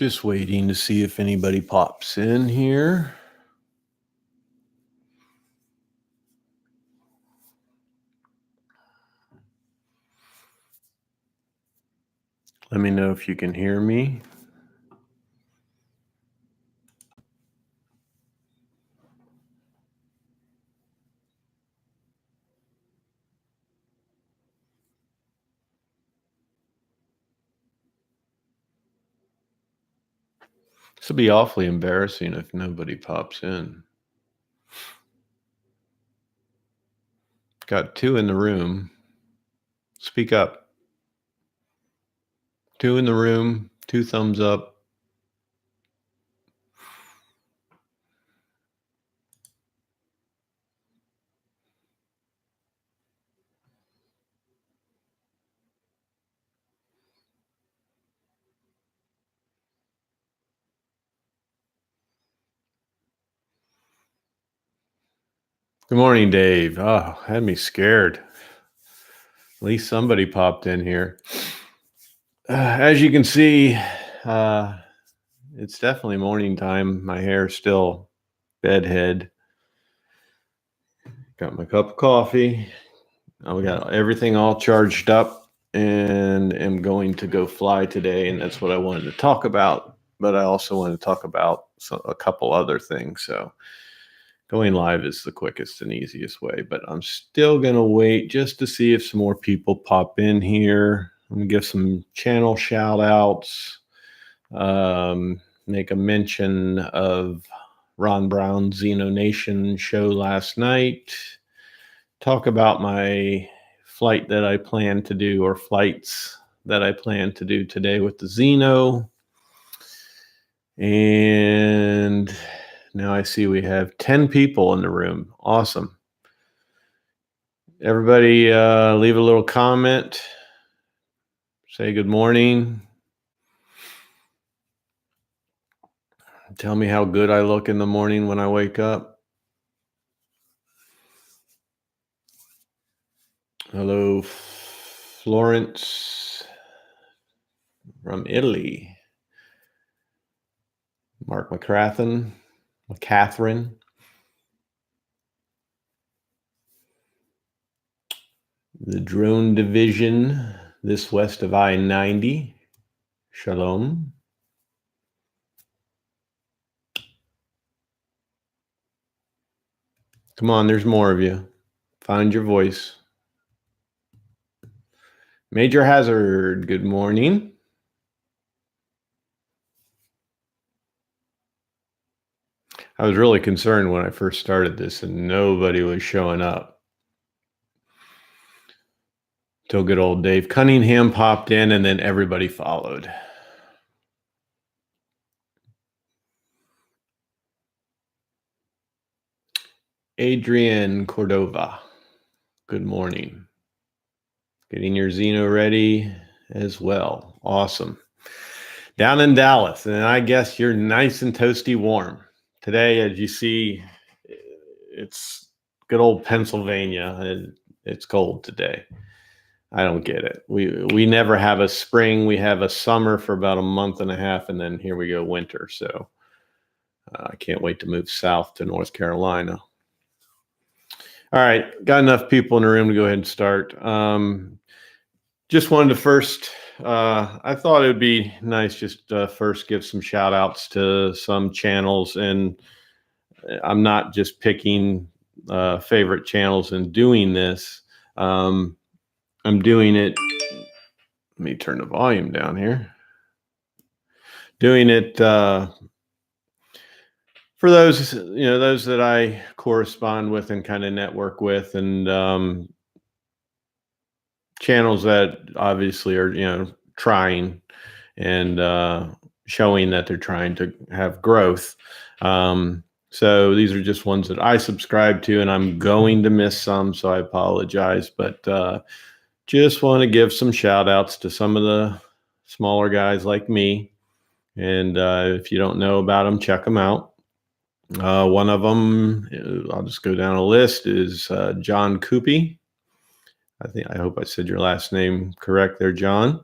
Just waiting to see if anybody pops in here. Let me know if you can hear me. This will be awfully embarrassing if nobody pops in. Got 2 in the room. Speak up. 2 in the room, 2 thumbs up. Good morning, Dave. Oh, had me scared. At least somebody popped in here. As you can see, it's definitely morning time. My hair's still bedhead. Got my cup of coffee. We got everything all charged up and am going to go fly today. And that's what I wanted to talk about. But I also want to talk about a couple other things. So going live is the quickest and easiest way. But I'm still going to wait just to see if some more people pop in here. I'm going to give some channel shout outs. Make a mention of Ron Brown's Xeno Nation show last night. Talk about my flight that I plan to do, or flights that I plan to do today with the Xeno. And now I see we have 10 people in the room. Awesome. Everybody leave a little comment. Say good morning. Tell me how good I look in the morning when I wake up. Hello, Florence from Italy. Mark McCrathen. The drone division, this west of I-90. Shalom. Come on, there's more of you. Find your voice. Major Hazard, good morning. I was really concerned when I first started this and nobody was showing up. Till good old Dave Cunningham popped in and then everybody followed. Adrian Cordova, good morning. Getting your Xeno ready as well. Awesome. Down in Dallas, and I guess you're nice and toasty warm. Today, as you see, it's good old Pennsylvania, and it's cold today. I don't get it. We never have a spring. We have a summer for about a month and a half, and then here we go winter. So I can't wait to move south to North Carolina. All right, got enough people in the room to go ahead and start. Just wanted to first, I thought it would be nice just first give some shout outs to some channels. And I'm not just picking favorite channels and doing this. I'm doing it. Let me turn the volume down here. Doing it for those, those that I correspond with and kind of network with, and channels that obviously are, trying and showing that they're trying to have growth. So these are just ones that I subscribe to, and I'm going to miss some, so I apologize. But just want to give some shout outs to some of the smaller guys like me. And if you don't know about them, check them out. One of them, I'll just go down a list, is John Coopy. I hope I said your last name correct there, John.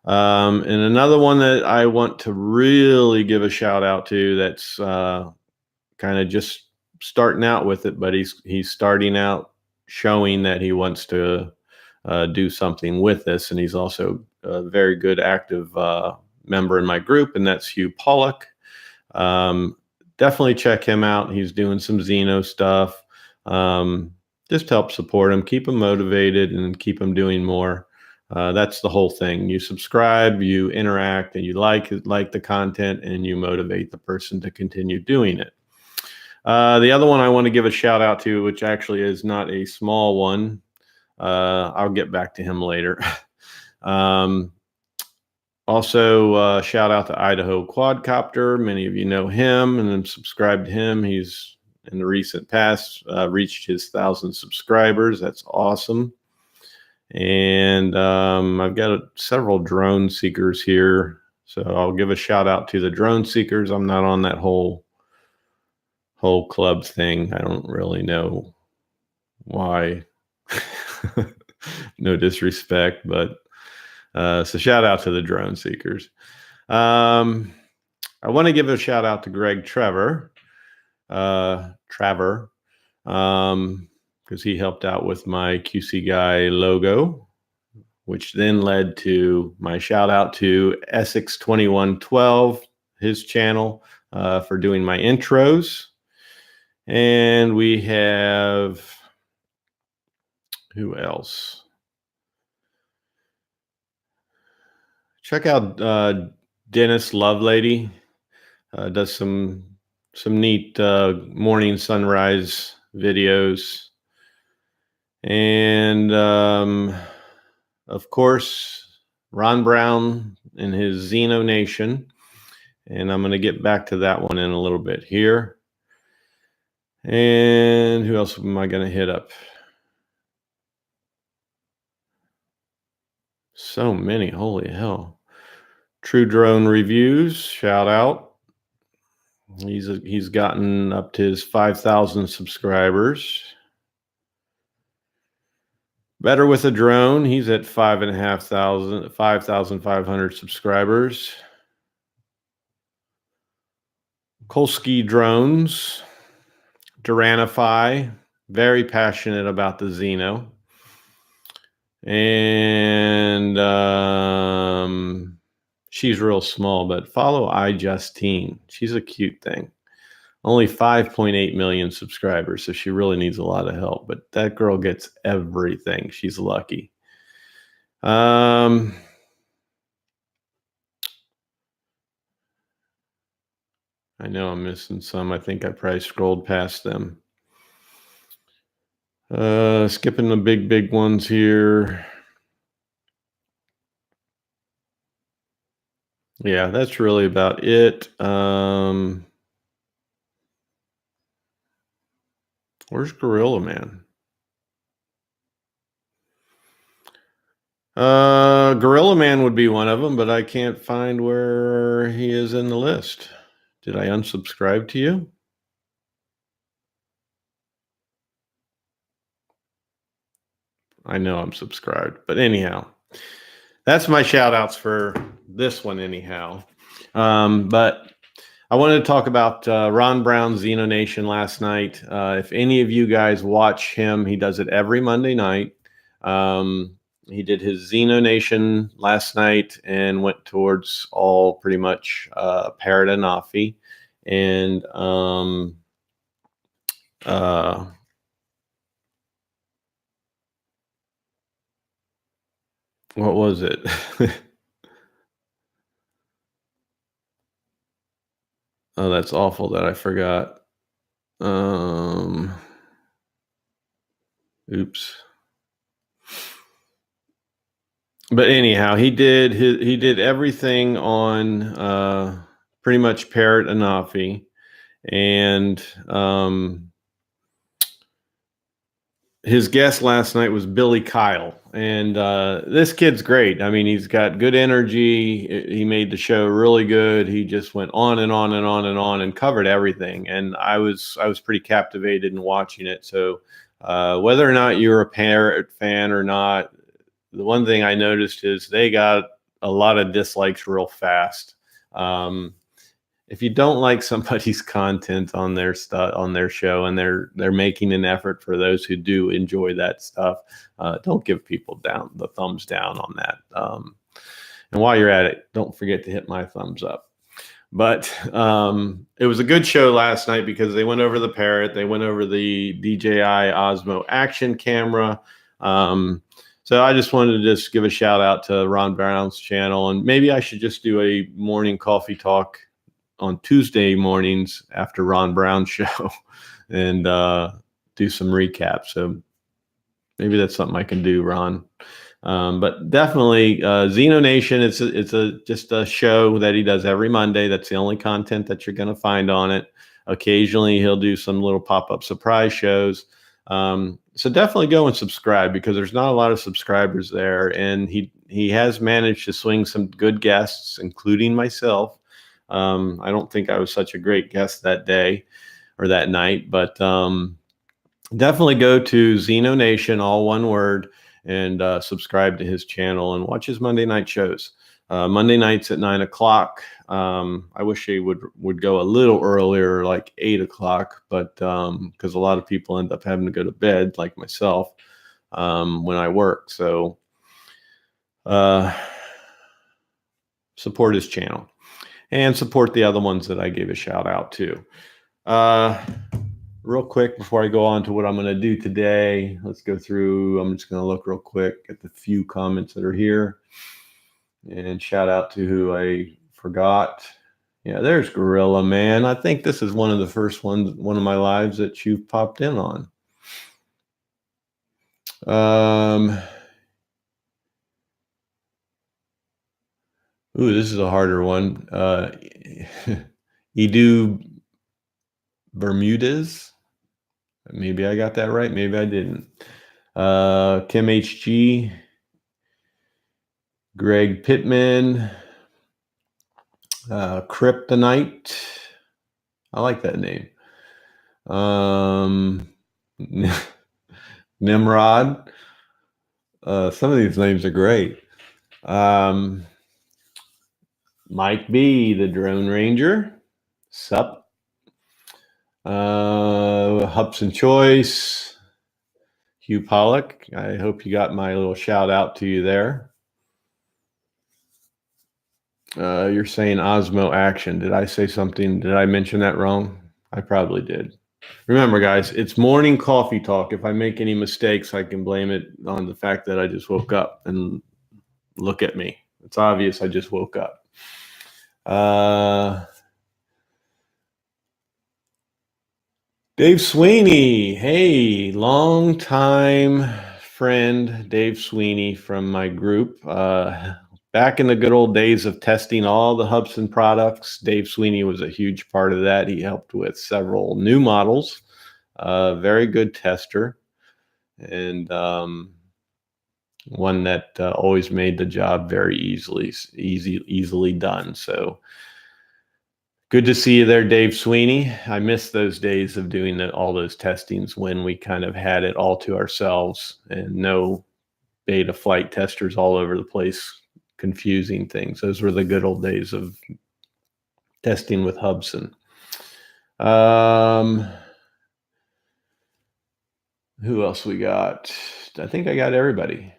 And another one that I want to really give a shout out to that's kind of just starting out with it, but he's starting out showing that he wants to do something with this, and he's also a very good active member in my group, and that's Hugh Pollock. Definitely check him out. He's doing some Xeno stuff. Just help support him, keep him motivated, and keep him doing more. That's the whole thing. You subscribe, you interact, and you like the content, and you motivate the person to continue doing it. The other one I want to give a shout out to, which actually is not a small one, I'll get back to him later. Also, shout out to Idaho Quadcopter. Many of you know him and have subscribed to him. He's in the recent past reached his 1,000 subscribers. That's awesome. And I've got several drone seekers here, so I'll give a shout out to the drone seekers. I'm not on that whole club thing. I don't really know why. No disrespect, but so shout out to the drone seekers. I want to give a shout out to Greg Trevor, because he helped out with my QC Guy logo, which then led to my shout out to Essex 2112, his channel, for doing my intros. And we have, who else? Check out Dennis Lovelady. Does some neat morning sunrise videos. And of course, Ron Brown and his Xeno Nation. And I'm going to get back to that one in a little bit here. And who else am I going to hit up? So many, holy hell. True Drone Reviews, shout out. He's gotten up to his 5,000 subscribers. Better with a Drone, he's at 5,500 subscribers. Kolsky Drones, Duranify, very passionate about the Xeno. And she's real small, but follow iJustine. She's a cute thing. Only 5.8 million subscribers, so she really needs a lot of help. But that girl gets everything. She's lucky. I know I'm missing some. I think I probably scrolled past them. Skipping the big ones here. Yeah, that's really about it. Where's Gorilla Man? Gorilla Man would be one of them, but I can't find where he is in the list. Did I unsubscribe to you? I know I'm subscribed, but anyhow, that's my shout outs for this one anyhow. But I wanted to talk about Ron Brown's Xeno Nation last night. If any of you guys watch him, he does it every Monday night. He did his Xeno Nation last night and went towards all pretty much Parrot and Nafi. And what was it? Oh, that's awful that I forgot. Oops. But anyhow, he did everything on pretty much Parrot and Nafi, and his guest last night was Billy Kyle, and this kid's great. I mean, he's got good energy. He made the show really good. He just went on and on and on and on and covered everything, and I was pretty captivated in watching it. So whether or not you're a Parrot fan or not, the one thing I noticed is they got a lot of dislikes real fast. If you don't like somebody's content on their stuff, on their show, and they're making an effort for those who do enjoy that stuff, don't give people the thumbs down on that. And while you're at it, don't forget to hit my thumbs up. But it was a good show last night because they went over the Parrot, they went over the DJI Osmo Action camera. So I just wanted to just give a shout out to Ron Brown's channel, and maybe I should just do a morning coffee talk on Tuesday mornings after Ron Brown's show and do some recap. So maybe that's something I can do, Ron. But definitely Xeno Nation, it's just a show that he does every Monday. That's the only content that you're going to find on it. Occasionally he'll do some little pop-up surprise shows. So definitely go and subscribe because there's not a lot of subscribers there. And he has managed to swing some good guests, including myself. I don't think I was such a great guest that day or that night, but definitely go to Xeno Nation, all one word, and subscribe to his channel and watch his Monday night shows. Monday nights at 9 o'clock. I wish he would go a little earlier, like 8 o'clock, but because a lot of people end up having to go to bed, like myself, when I work. So support his channel. And support the other ones that I gave a shout out to. Real quick, before I go on to what I'm going to do today, let's go through. I'm just going to look real quick at the few comments that are here. And shout out to who I forgot. Yeah, there's Gorilla Man. I think this is one of the first ones, one of my lives that you've popped in on. Ooh, this is a harder one. Edu Bermudez. Maybe I got that right. Maybe I didn't. Kim HG. Greg Pittman. Kryptonite. I like that name. Nimrod. Some of these names are great. Mike B, the Drone Ranger. Sup. Hubson Choice. Hugh Pollock. I hope you got my little shout out to you there. You're saying Osmo Action. Did I say something? Did I mention that wrong? I probably did. Remember, guys, it's morning coffee talk. If I make any mistakes, I can blame it on the fact that I just woke up and look at me. It's obvious I just woke up. Dave Sweeney. Hey, long time friend Dave Sweeney from my group. Back in the good old days of testing all the Hubsan products, Dave Sweeney was a huge part of that. He helped with several new models. Very good tester, and one that always made the job very easily done. So good to see you there, Dave Sweeney. I miss those days of doing all those testings when we kind of had it all to ourselves and no beta flight testers all over the place confusing things. Those were the good old days of testing with Hubsan. Who else we got? I think I got everybody.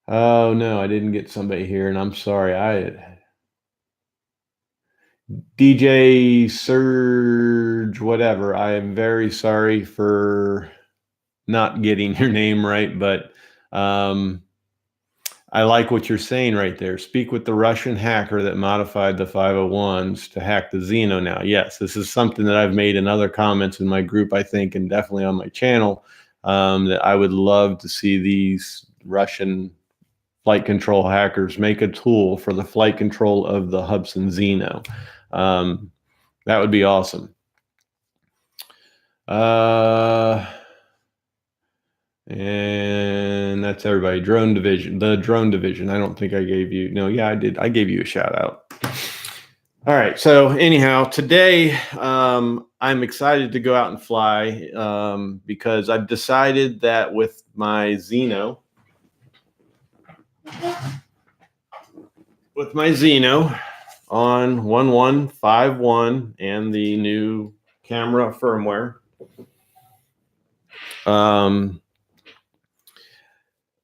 Oh no, I didn't get somebody here, and I'm sorry. DJ Surge, whatever. I am very sorry for not getting your name right, but I like what you're saying right there. Speak with the Russian hacker that modified the 501s to hack the Xeno now. Yes, this is something that I've made in other comments in my group, I think, and definitely on my channel, that I would love to see these Russian flight control hackers make a tool for the flight control of the Hubsan Xeno. That would be awesome. And that's everybody. Drone Division, the Drone Division. I don't think I gave you. No, yeah, I did. I gave you a shout out. All right. So anyhow, today I'm excited to go out and fly because I've decided that with my Xeno, on 1151 and the new camera firmware,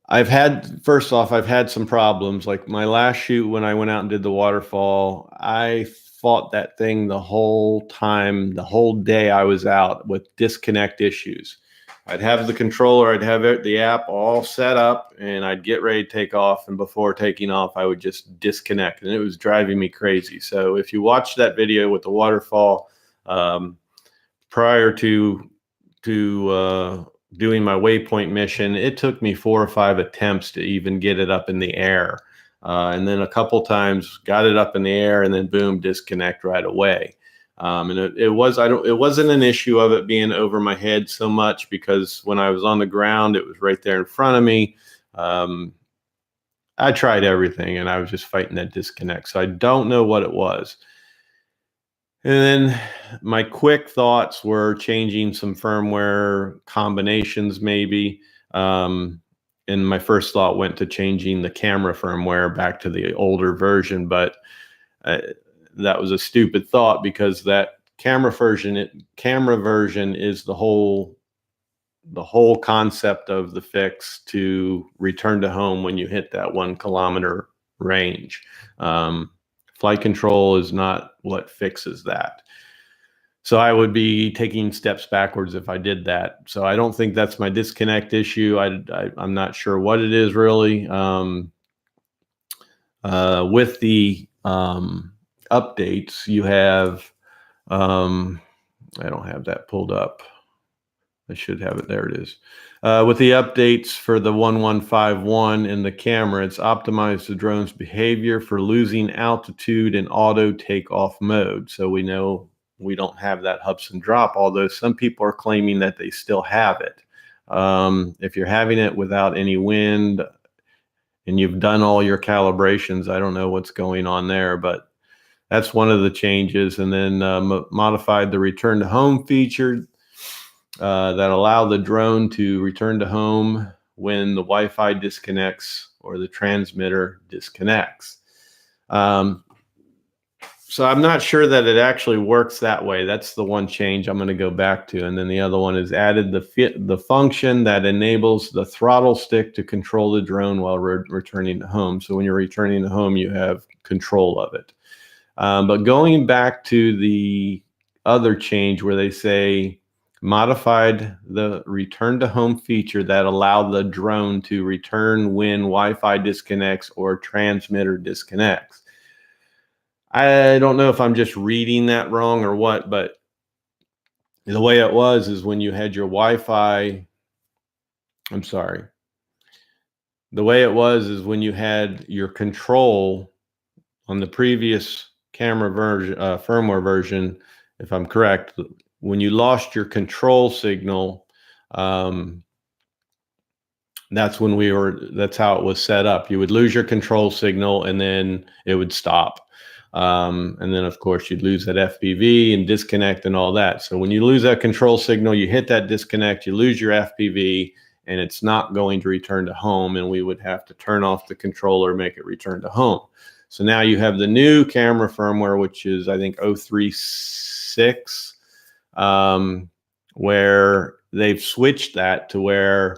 I've had some problems. Like my last shoot when I went out and did the waterfall, I fought that thing the whole time, the whole day I was out with disconnect issues. I'd have the controller, I'd have the app all set up, and I'd get ready to take off. And before taking off, I would just disconnect, and it was driving me crazy. So if you watch that video with the waterfall, prior to doing my waypoint mission, it took me 4 or 5 attempts to even get it up in the air. And then a couple times got it up in the air and then boom, disconnect right away. And it wasn't an issue of it being over my head so much, because when I was on the ground, it was right there in front of me. I tried everything and I was just fighting that disconnect. So I don't know what it was. And then my quick thoughts were changing some firmware combinations maybe. And my first thought went to changing the camera firmware back to the older version, but that was a stupid thought, because that camera version is the whole concept of the fix to return to home when you hit that 1 kilometer range. Flight control is not what fixes that. So I would be taking steps backwards if I did that. So I don't think that's my disconnect issue. I'm not sure what it is really. With the updates, you have, I don't have that pulled up. I should have it. There it is. With the updates for the 1151 and the camera, it's optimized the drone's behavior for losing altitude in auto takeoff mode. So we know we don't have that hubs and drop, although some people are claiming that they still have it. If you're having it without any wind and you've done all your calibrations, I don't know what's going on there, but that's one of the changes. And then modified the return to home feature that allow the drone to return to home when the Wi-Fi disconnects or the transmitter disconnects. So I'm not sure that it actually works that way. That's the one change I'm going to go back to. And then the other one is added the function that enables the throttle stick to control the drone while returning to home. So when you're returning to home, you have control of it. But going back to the other change where they say modified the return to home feature that allowed the drone to return when Wi-Fi disconnects or transmitter disconnects. I don't know if I'm just reading that wrong or what, but the way it was is when you had your Wi-Fi, I'm sorry. The way it was is when you had your control on the previous camera version, firmware version, if I'm correct, when you lost your control signal, that's how it was set up. You would lose your control signal and then it would stop. And then of course you'd lose that FPV and disconnect and all that. So when you lose that control signal, you hit that disconnect, you lose your FPV, and it's not going to return to home, and we would have to turn off the controller, make it return to home. So now you have the new camera firmware, which is I think 036, where they've switched that to where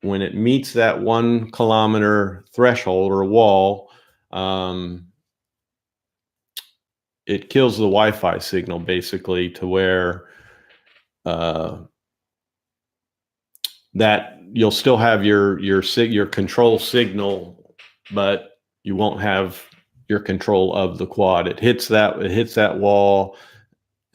when it meets that 1 kilometer threshold or wall, it kills the Wi-Fi signal basically, to where that you'll still have your control signal, but you won't have your control of the quad. It hits that wall,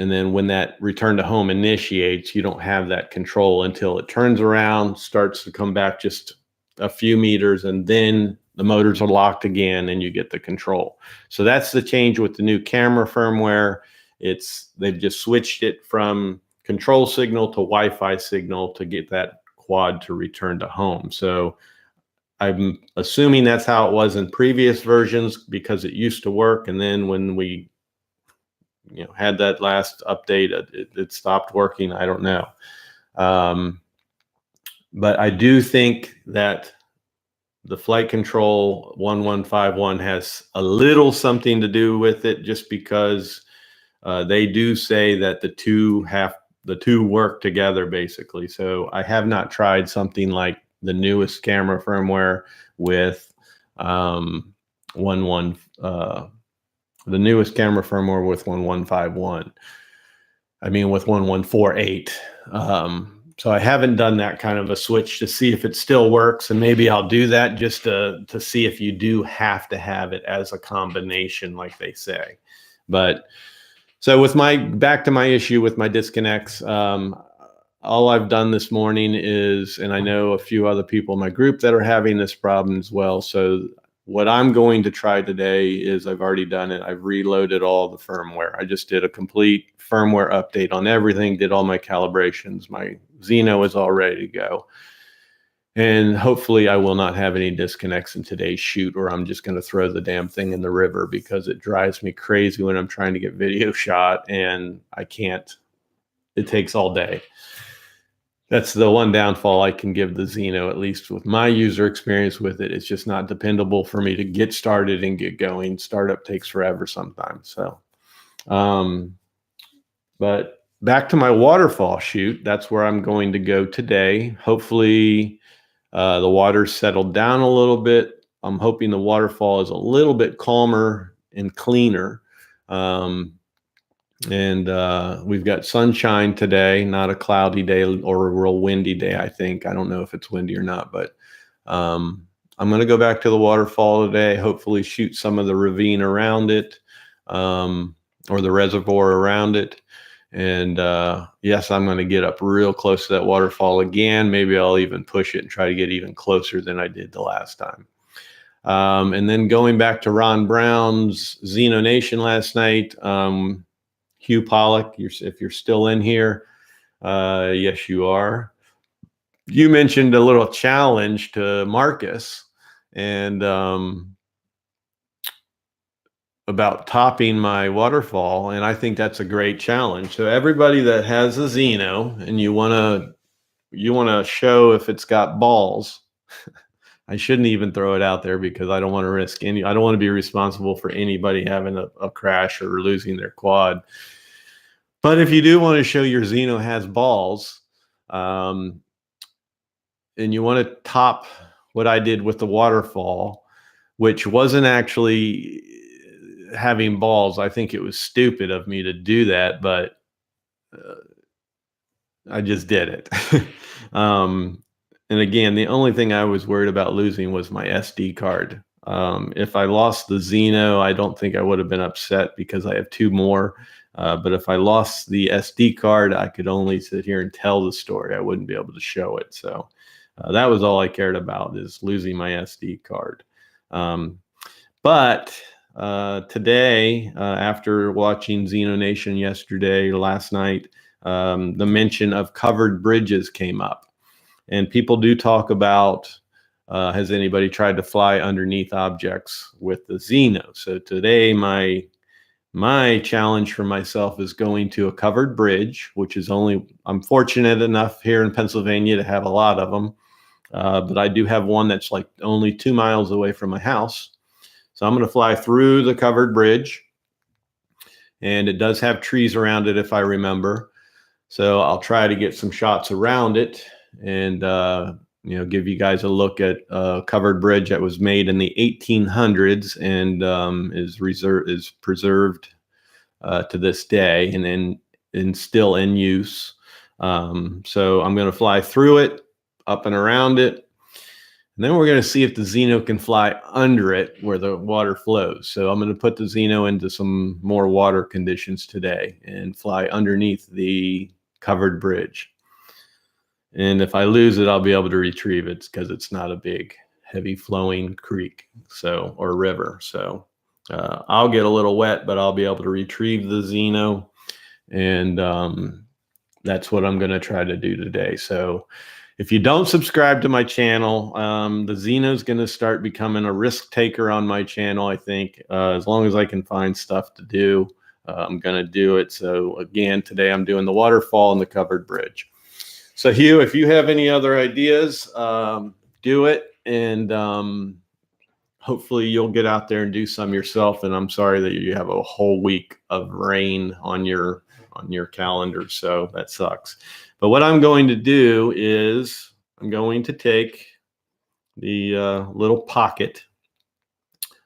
and then when that return to home initiates, you don't have that control until it turns around, starts to come back just a few meters, and then the motors are locked again and you get the control. So that's the change with the new camera firmware. They've just switched it from control signal to Wi-Fi signal to get that quad to return to home. So I'm assuming that's how it was in previous versions, because it used to work. And then when we had that last update. It stopped working. I don't know. But I do think that the flight control 1151 has a little something to do with it, just because they do say that the two work together basically. So I have not tried something like the newest camera firmware with the newest camera firmware with 1151. I mean with 1148. So I haven't done that kind of a switch to see if it still works, and maybe I'll do that just to see if you do have to have it as a combination like they say. But so with back to my issue with my disconnects, all I've done this morning is, and I know a few other people in my group that are having this problem as well. So what I'm going to try today is, I've already done it. I've reloaded all the firmware. I just did a complete firmware update on everything, did all my calibrations. My Xeno is all ready to go. And hopefully I will not have any disconnects in today's shoot, or I'm just going to throw the damn thing in the river, because it drives me crazy when I'm trying to get video shot and I can't. It takes all day. That's the one downfall I can give the Xeno, at least with my user experience with it. It's just not dependable for me to get started and get going. Startup takes forever sometimes. So, but back to my waterfall shoot. That's where I'm going to go today. Hopefully the water's settled down a little bit. I'm hoping the waterfall is a little bit calmer and cleaner. And we've got sunshine today, not a cloudy day or a real windy day, I think. I don't know if it's windy or not, but I'm going to go back to the waterfall today, hopefully shoot some of the ravine around it, or the reservoir around it. And yes, I'm going to get up real close to that waterfall again. Maybe I'll even push it and try to get even closer than I did the last time. And then going back to Ron Brown's Xeno Nation last night, Hugh Pollock, if you're still in here, yes, you are. You mentioned a little challenge to Marcus, and about topping my waterfall, and I think that's a great challenge. So everybody that has a Xeno and you want to show if it's got balls, I shouldn't even throw it out there, because I don't want to risk I don't want to be responsible for anybody having a crash or losing their quad. But if you do want to show your Xeno has balls, and you want to top what I did with the waterfall, which wasn't actually having balls. I think it was stupid of me to do that, but I just did it. And again, the only thing I was worried about losing was my SD card. If I lost the Xeno, I don't think I would have been upset, because I have two more. But if I lost the SD card, I could only sit here and tell the story. I wouldn't be able to show it. So that was all I cared about, is losing my SD card. But today, after watching Xeno Nation last night, the mention of covered bridges came up. And people do talk about, has anybody tried to fly underneath objects with the Xeno? So today, my challenge for myself is going to a covered bridge, which is I'm fortunate enough here in Pennsylvania to have a lot of them. But I do have one that's like only 2 miles away from my house. So I'm going to fly through the covered bridge, and it does have trees around it, if I remember. So I'll try to get some shots around it, and give you guys a look at a covered bridge that was made in the 1800s and is preserved to this day, and still in use. So I'm going to fly through it, up and around it, and then we're going to see if the Xeno can fly under it where the water flows. So I'm going to put the Xeno into some more water conditions today and fly underneath the covered bridge. And if I lose it, I'll be able to retrieve it, because it's not a big, heavy flowing creek, or river. So I'll get a little wet, but I'll be able to retrieve the Xeno. And that's what I'm going to try to do today. So if you don't subscribe to my channel, the Xeno is going to start becoming a risk taker on my channel, I think, as long as I can find stuff to do. I'm going to do it. So again, today I'm doing the waterfall and the covered bridge. So Hugh, if you have any other ideas, do it. And hopefully you'll get out there and do some yourself. And I'm sorry that you have a whole week of rain on your calendar. So that sucks. But what I'm going to do is I'm going to take the little pocket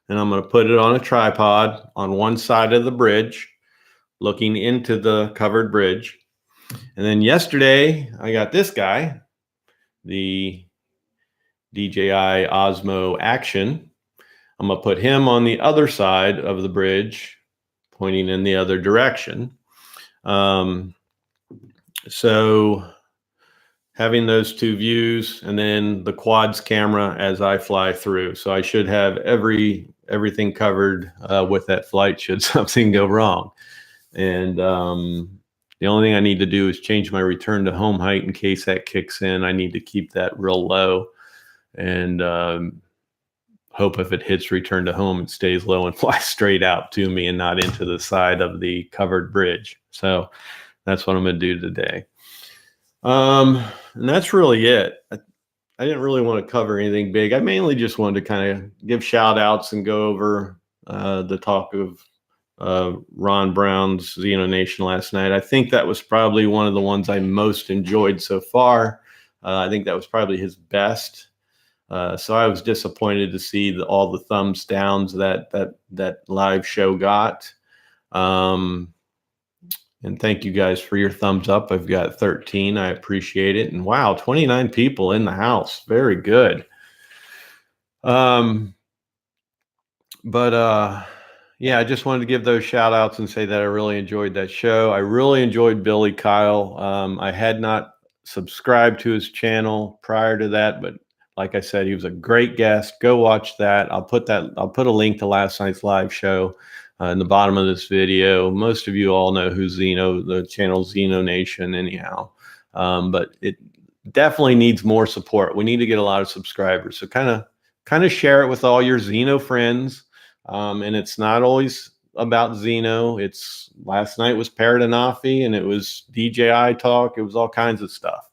and I'm going to put it on a tripod on one side of the bridge, looking into the covered bridge. And then yesterday I got this guy, the DJI Osmo Action. I'm going to put him on the other side of the bridge, pointing in the other direction. So having those two views and then the quads camera as I fly through. So I should have everything covered with that flight should something go wrong. And the only thing I need to do is change my return to home height in case that kicks in. I need to keep that real low and hope if it hits return to home, it stays low and flies straight out to me and not into the side of the covered bridge. So that's what I'm going to do today. And that's really it. I didn't really want to cover anything big. I mainly just wanted to kind of give shout outs and go over the talk of Ron Brown's Xeno Nation last night. I think that was probably one of the ones I most enjoyed so far. I think that was probably his best. So I was disappointed to see all the thumbs downs that live show got. And thank you guys for your thumbs up. I've got 13. I appreciate it. And wow, 29 people in the house. Very good. Yeah, I just wanted to give those shout outs and say that I really enjoyed that show. I really enjoyed Billy Kyle. I had not subscribed to his channel prior to that, but like I said, he was a great guest. Go watch that. I'll put a link to last night's live show in the bottom of this video. Most of you all know who the channel Xeno Nation anyhow. But it definitely needs more support. We need to get a lot of subscribers. So kind of share it with all your Xeno friends. And it's not always about Xeno. It's last night was Paradanafi and it was DJI talk. It was all kinds of stuff.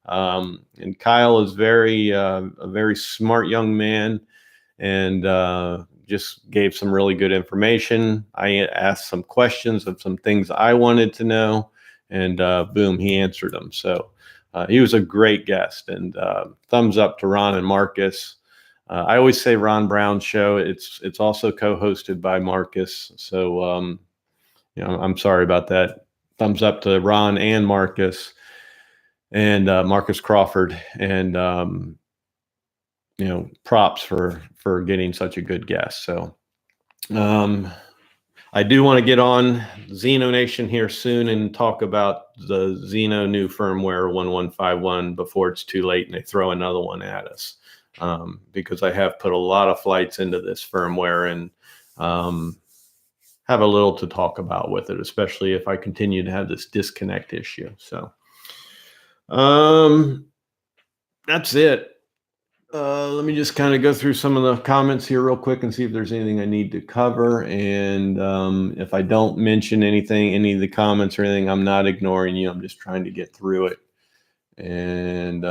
And Kyle is a very smart young man and just gave some really good information. I asked some questions of some things I wanted to know and boom, he answered them. So he was a great guest and thumbs up to Ron and Marcus. I always say Ron Brown's show. It's also co-hosted by Marcus. So, I'm sorry about that. Thumbs up to Ron and Marcus and Marcus Crawford and, props for getting such a good guest. So, I do want to get on Xeno Nation here soon and talk about the Xeno new firmware 1151 before it's too late and they throw another one at us. Because I have put a lot of flights into this firmware and have a little to talk about with it, especially if I continue to have this disconnect issue. So that's it. Let me just kind of go through some of the comments here real quick and see if there's anything I need to cover. And if I don't mention anything, any of the comments or anything, I'm not ignoring you. I'm just trying to get through it. And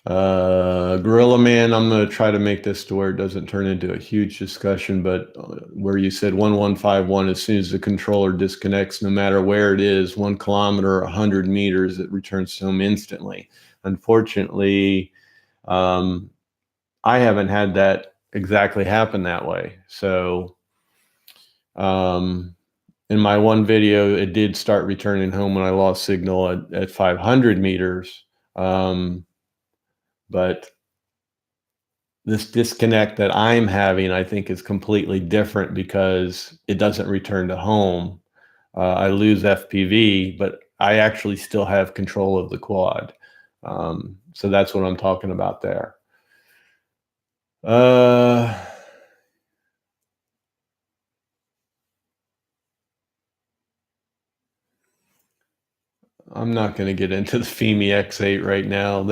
Gorilla Man, I'm going to try to make this to where it doesn't turn into a huge discussion, but where you said 1151, as soon as the controller disconnects, no matter where it is, 1 kilometer or 100 meters, it returns to home instantly. Unfortunately, I haven't had that exactly happen that way. So in my one video, it did start returning home when I lost signal at 500 meters. But this disconnect that I'm having, I think, is completely different because it doesn't return to home. I lose FPV, but I actually still have control of the quad. So that's what I'm talking about there. I'm not going to get into the FIMI X8 right now.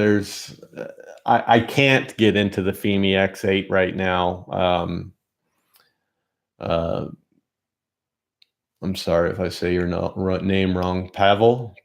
I can't get into the FIMI X8 right now. I'm sorry if I say your name wrong. Pavel.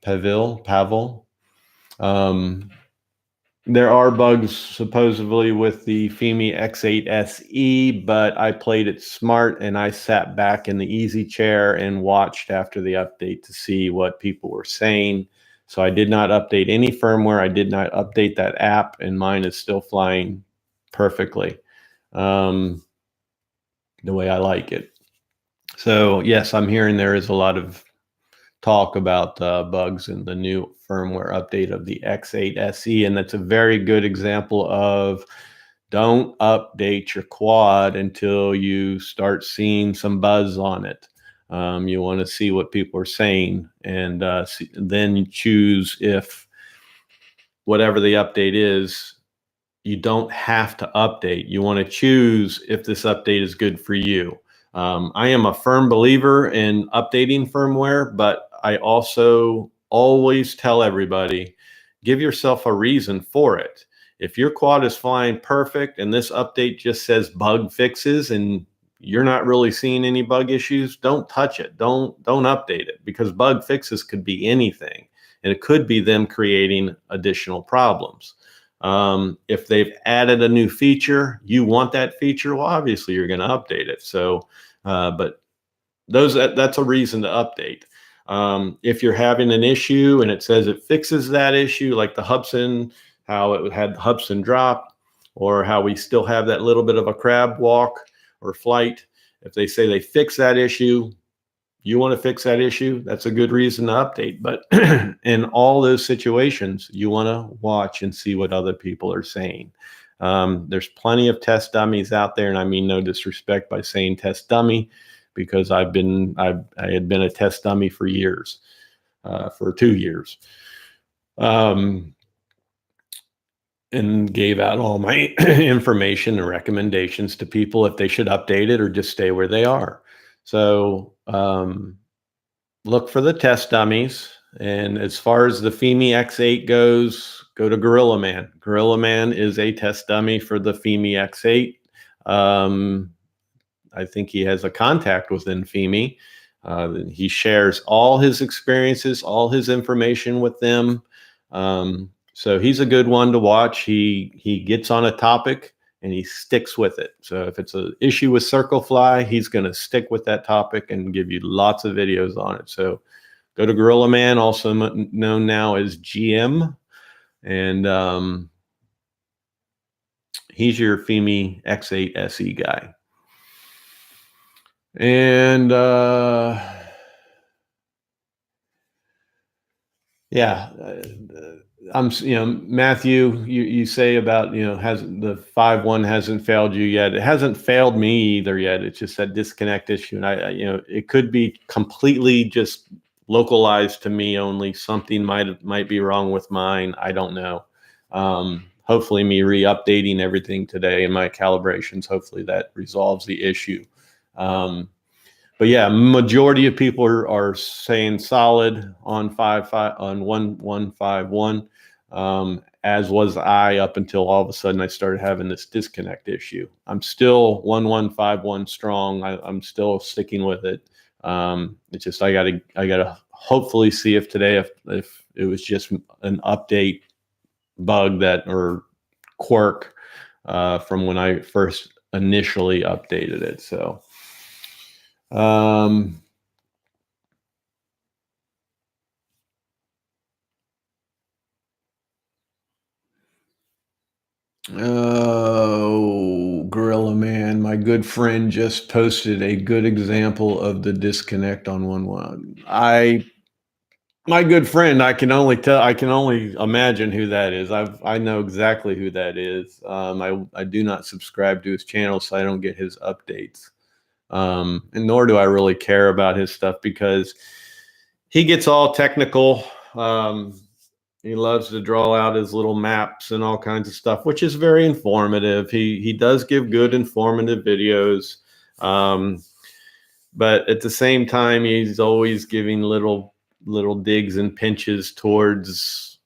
There are bugs supposedly with the FIMI X8 SE, but I played it smart and I sat back in the easy chair and watched after the update to see what people were saying. So I did not update any firmware. I did not update that app, and mine is still flying perfectly the way I like it. So yes, I'm hearing there is a lot of talk about bugs in the new firmware update of the X8 SE, and that's a very good example of don't update your quad until you start seeing some buzz on it. You want to see what people are saying, and then choose if whatever the update is, you don't have to update. You want to choose if this update is good for you. I am a firm believer in updating firmware, but I also always tell everybody, give yourself a reason for it. If your quad is flying perfect and this update just says bug fixes and you're not really seeing any bug issues, don't touch it. Don't update it, because bug fixes could be anything, and it could be them creating additional problems. If they've added a new feature, you want that feature, well, obviously you're going to update it. So, but that's a reason to update. If you're having an issue and it says it fixes that issue, like the Hubsan, how it had Hubsan drop, or how we still have that little bit of a crab walk or flight, if they say they fix that issue, you want to fix that issue, that's a good reason to update. But in all those situations, you want to watch and see what other people are saying. There's plenty of test dummies out there, and I mean no disrespect by saying test dummy, because I had been a test dummy for years, for 2 years, and gave out all my information and recommendations to people if they should update it or just stay where they are. So look for the test dummies. And as far as the FIMI X8 goes, go to Gorilla Man. Gorilla Man is a test dummy for the FIMI X8. I think he has a contact within FIMI. He shares all his experiences, all his information with them. So he's a good one to watch. He gets on a topic and he sticks with it. So if it's an issue with CircleFly, he's going to stick with that topic and give you lots of videos on it. So go to Gorilla Man, also known now as GM, and he's your FIMI X8 SE guy. And yeah, Matthew, you say about, has the 5.1 hasn't failed you yet. It hasn't failed me either yet. It's just that disconnect issue, and it could be completely just localized to me only. Something might be wrong with mine. I don't know. Hopefully, me re-updating everything today and my calibrations, hopefully that resolves the issue. But yeah, majority of people are saying solid on 1151, as was I, up until all of a sudden I started having this disconnect issue. I'm still 1151 strong. I'm still sticking with it. It's just I gotta hopefully see if today if it was just an update bug or quirk from when I first initially updated it. So. Oh, Gorilla Man, my good friend just posted a good example of the disconnect on 1.1. My good friend, I can only imagine who that is. I know exactly who that is. I do not subscribe to his channel, so I don't get his updates. And nor do I really care about his stuff, because he gets all technical. He loves to draw out his little maps and all kinds of stuff, which is very informative. He does give good informative videos. But at the same time, he's always giving little little digs and pinches towards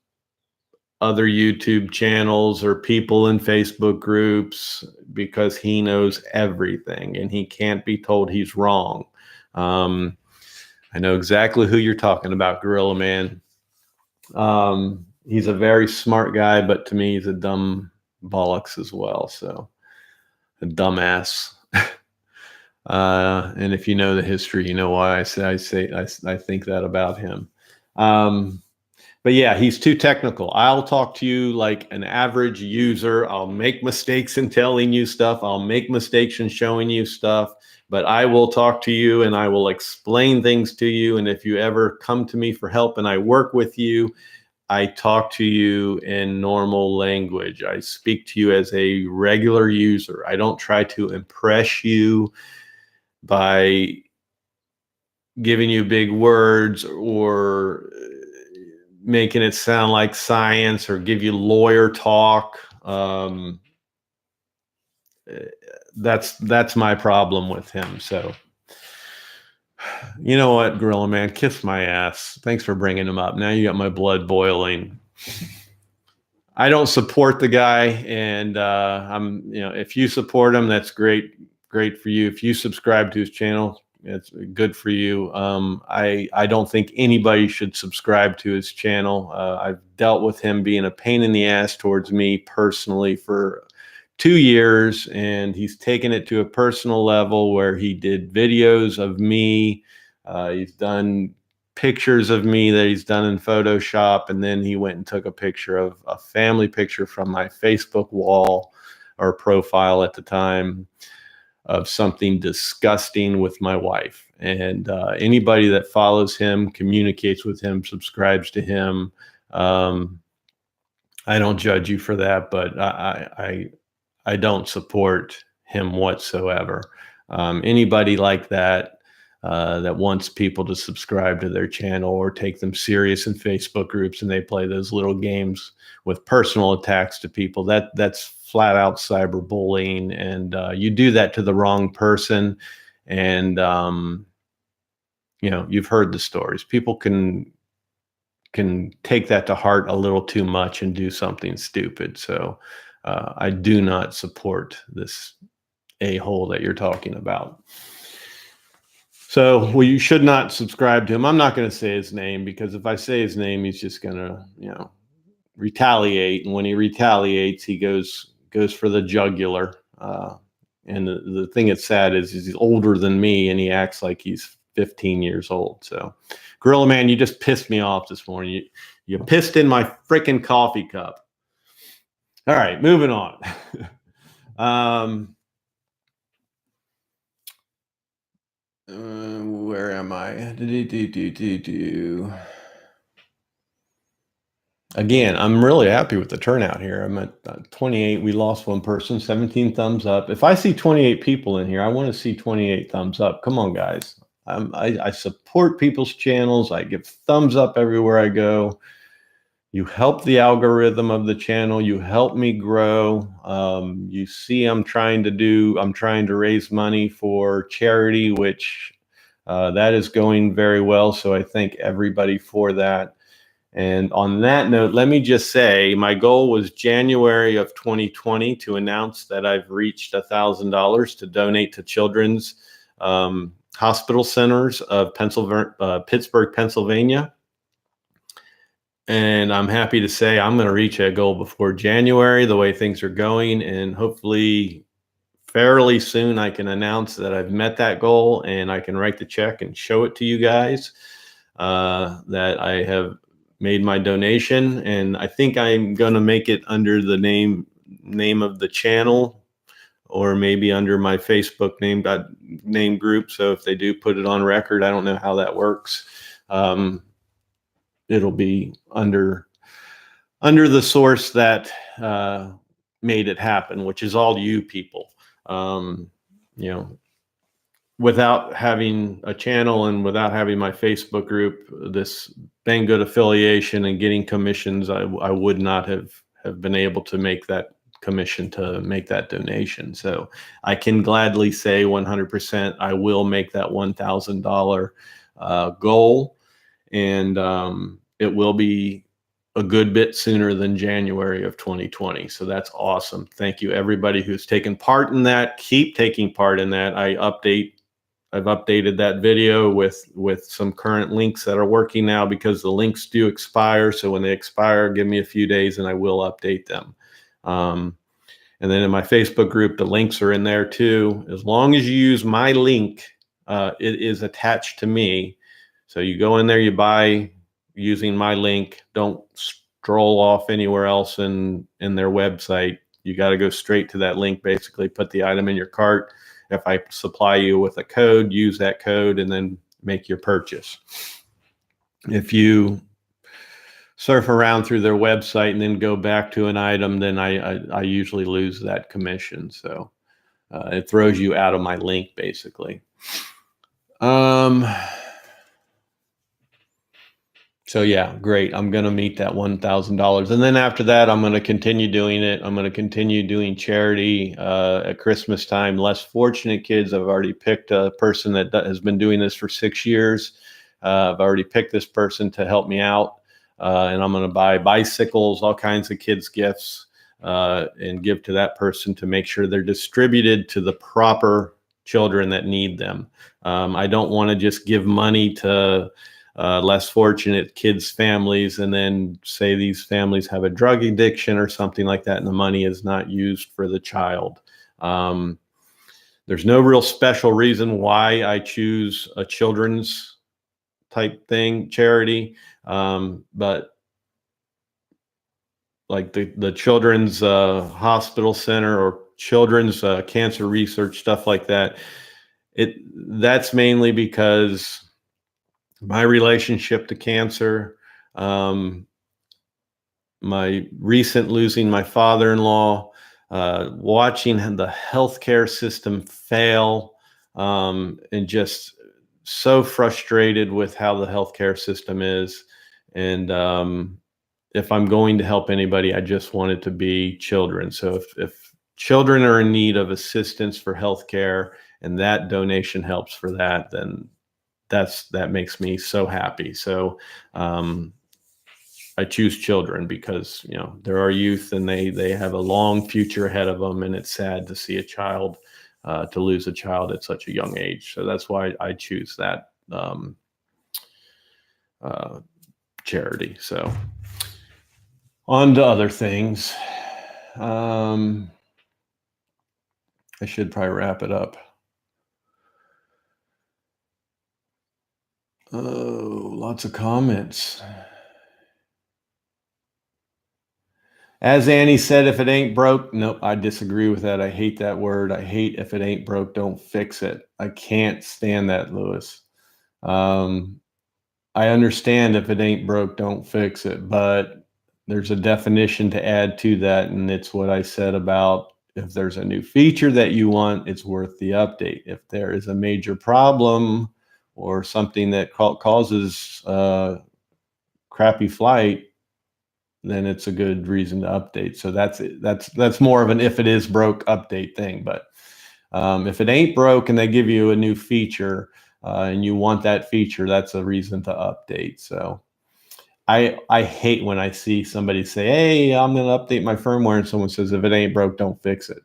other YouTube channels or people in Facebook groups because he knows everything and he can't be told he's wrong. I know exactly who you're talking about, Gorilla Man. He's a very smart guy, but to me, he's a dumb bollocks as well. So a dumbass. And if you know the history, you know why I think that about him. But yeah, he's too technical. I'll talk to you like an average user. I'll make mistakes in telling you stuff. I'll make mistakes in showing you stuff, but I will talk to you and I will explain things to you. And if you ever come to me for help and I work with you, I talk to you in normal language. I speak to you as a regular user. I don't try to impress you by giving you big words or making it sound like science or give you lawyer talk. That's my problem with him. So, you know what, Gorilla Man, kiss my ass. Thanks for bringing him up. Now you got my blood boiling. I don't support the guy, and if you support him, that's great for you. If you subscribe to his channel, it's good for you. I don't think anybody should subscribe to his channel. I've dealt with him being a pain in the ass towards me personally for 2 years, and he's taken it to a personal level where he did videos of me. He's done pictures of me that he's done in Photoshop, and then he went and took a picture of a family picture from my Facebook wall or profile at the time of something disgusting with my wife. And anybody that follows him, communicates with him, subscribes to him, I don't judge you for that, but I don't support him whatsoever. Anybody like that that wants people to subscribe to their channel or take them serious in Facebook groups and they play those little games with personal attacks to people, that's flat out cyberbullying, and you do that to the wrong person. And you've heard the stories. People can take that to heart a little too much and do something stupid. So I do not support this a-hole that you're talking about. So, well, you should not subscribe to him. I'm not going to say his name, because if I say his name, he's just going to, retaliate. And when he retaliates, he goes for the jugular. And the thing that's sad is he's older than me and he acts like he's 15 years old. So, Gorilla Man, you just pissed me off this morning. You pissed in my freaking coffee cup. All right, moving on. Where am I? Again, I'm really happy with the turnout here. I'm at 28. We lost one person, 17 thumbs up. If I see 28 people in here, I want to see 28 thumbs up. Come on, guys. I support people's channels. I give thumbs up everywhere I go. You help the algorithm of the channel. You help me grow. You see, I'm trying to raise money for charity, which that is going very well. So I thank everybody for that. And on that note, let me just say my goal was January of 2020 to announce that I've reached $1,000 to donate to children's hospital centers of Pittsburgh, Pennsylvania. And I'm happy to say I'm going to reach that goal before January, the way things are going. And hopefully fairly soon I can announce that I've met that goal and I can write the check and show it to you guys that I have made my donation. And I think I'm going to make it under the name of the channel, or maybe under my Facebook name group. So if they do put it on record, I don't know how that works. It'll be under the source that made it happen, which is all you people. Without having a channel and without having my Facebook group, this Banggood affiliation and getting commissions, I would not have been able to make that commission to make that donation. So I can gladly say 100% I will make that $1,000 goal. and it will be a good bit sooner than January of 2020. So that's awesome. Thank you, everybody who's taken part in that. Keep taking part in that. I've updated that video with some current links that are working now, because the links do expire. So when they expire, give me a few days and I will update them. And then in my Facebook group, the links are in there too. As long as you use my link, it is attached to me. So you go in there, you buy using my link. Don't stroll off anywhere else in their website. You got to go straight to that link, basically put the item in your cart. If I supply you with a code, use that code and then make your purchase. If you surf around through their website and then go back to an item, then I usually lose that commission. So it throws you out of my link, basically. So yeah, great. I'm going to meet that $1,000. And then after that, I'm going to continue doing it. I'm going to continue doing charity at Christmas time. Less fortunate kids, I've already picked a person that has been doing this for 6 years. I've already picked this person to help me out. And I'm going to buy bicycles, all kinds of kids' gifts, and give to that person to make sure they're distributed to the proper children that need them. I don't want to just give money to less fortunate kids' families and then say these families have a drug addiction or something like that, and the money is not used for the child. There's no real special reason why I choose a children's type thing, charity, but like the Children's Hospital Center or Children's Cancer Research, stuff like that, that's mainly because my relationship to cancer, my recent losing my father-in-law, watching the healthcare system fail, and just so frustrated with how the healthcare system is. And if I'm going to help anybody, I just want it to be children. So if children are in need of assistance for healthcare and that donation helps for that, then that makes me so happy. So I choose children because, you know, there are youth and they have a long future ahead of them, and it's sad to see a child to lose a child at such a young age. So that's why I choose that charity. So on to other things. I should probably wrap it up. Oh, lots of comments. As Annie said, if it ain't broke, nope, I disagree with that. I hate that word. I hate if it ain't broke, don't fix it. I can't stand that, Lewis. I understand if it ain't broke, don't fix it, but there's a definition to add to that, and it's what I said about if there's a new feature that you want, it's worth the update. If there is a major problem or something that causes crappy flight, then it's a good reason to update. So that's more of an if it is broke update thing. But if it ain't broke and they give you a new feature and you want that feature, that's a reason to update. So I hate when I see somebody say, hey, I'm going to update my firmware, and someone says, if it ain't broke, don't fix it.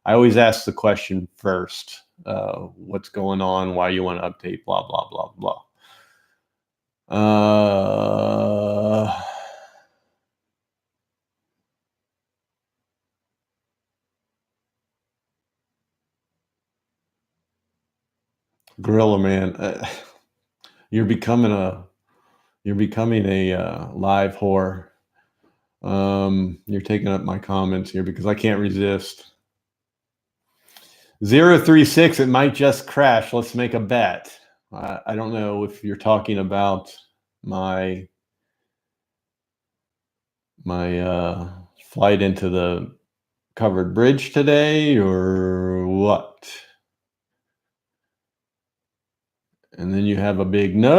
I always ask the question first, what's going on, why you want to update, blah, blah, blah, blah. Gorilla Man, you're becoming a live whore. You're taking up my comments here because I can't resist. 036, it might just crash. Let's make a bet. I don't know if you're talking about my flight into the covered bridge today or what. And then you have a big no.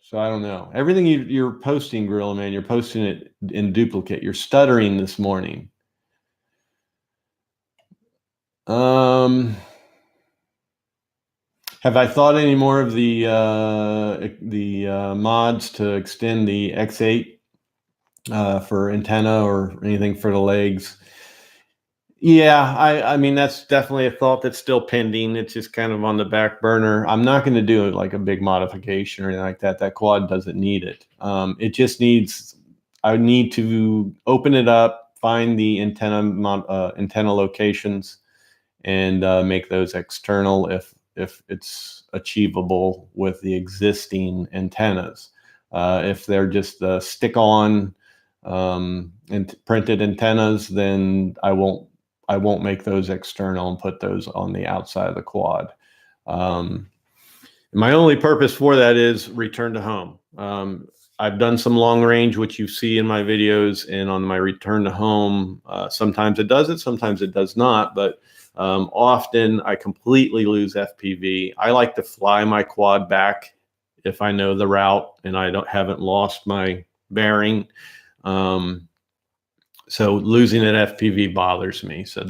So I don't know. Everything you're posting, Gorilla Man, you're posting it in duplicate. You're stuttering this morning. Have I thought any more of the mods to extend the X8 for antenna or anything for the legs? Yeah, I mean that's definitely a thought that's still pending. It's just kind of on the back burner. I'm not going to do like a big modification or anything like that. That quad doesn't need it. It just needs. I need to open it up, find the antenna locations, and make those external if it's achievable with the existing antennas. If they're just stick-on and printed antennas, then I won't make those external and put those on the outside of the quad. My only purpose for that is return to home. I've done some long range, which you see in my videos, and on my return to home, sometimes it does it, sometimes it does not, but often I completely lose FPV. I like to fly my quad back if I know the route and I haven't lost my bearing. So losing an FPV bothers me. So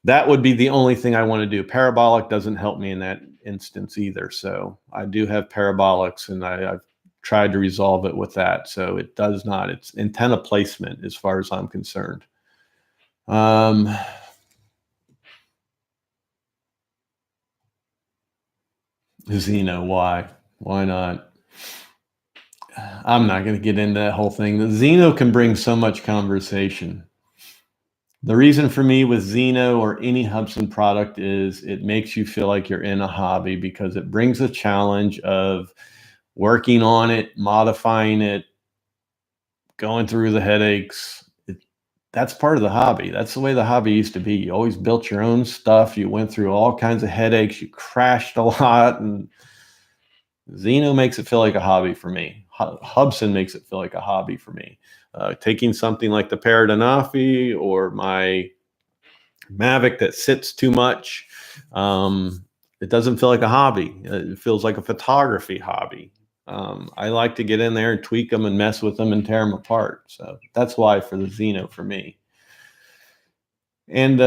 that would be the only thing I want to do. Parabolic doesn't help me in that instance either. So I do have parabolics, and I've tried to resolve it with that. So it does not. It's antenna placement as far as I'm concerned. Xeno, why? Why not? I'm not going to get into that whole thing. The Xeno can bring so much conversation. The reason for me with Xeno or any Hubsan product is it makes you feel like you're in a hobby, because it brings a challenge of working on it, modifying it, going through the headaches. That's part of the hobby. That's the way the hobby used to be. You always built your own stuff. You went through all kinds of headaches. You crashed a lot, and Xeno makes it feel like a hobby for me. Hubsan makes it feel like a hobby for me. Taking something like the Paradanafi or my Mavic that sits too much, it doesn't feel like a hobby. It feels like a photography hobby. I like to get in there and tweak them and mess with them and tear them apart. So that's why for the Xeno for me. And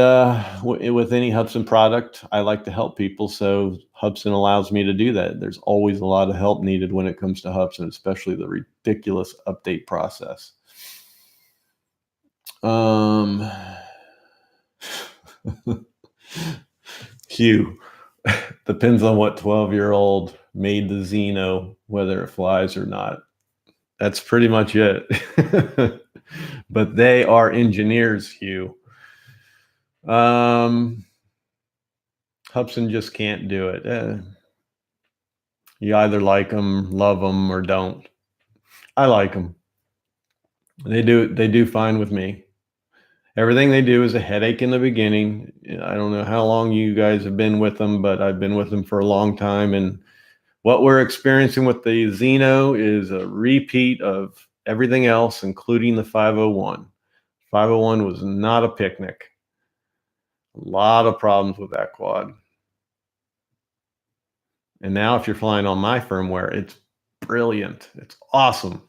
with any Hubsan product, I like to help people. So Hubsan allows me to do that. There's always a lot of help needed when it comes to Hubsan, especially the ridiculous update process. Hugh, depends on what 12-year-old made the Xeno, whether it flies or not. That's pretty much it. But they are engineers, Hugh. Hubsan just can't do it. You either like them, love them, or don't. I like them. They do fine with me. Everything they do is a headache in the beginning. I don't know how long you guys have been with them, but I've been with them for a long time. And what we're experiencing with the Xeno is a repeat of everything else, including the 501. 501 was not a picnic. A lot of problems with that quad. And now if you're flying on my firmware, it's brilliant. It's awesome.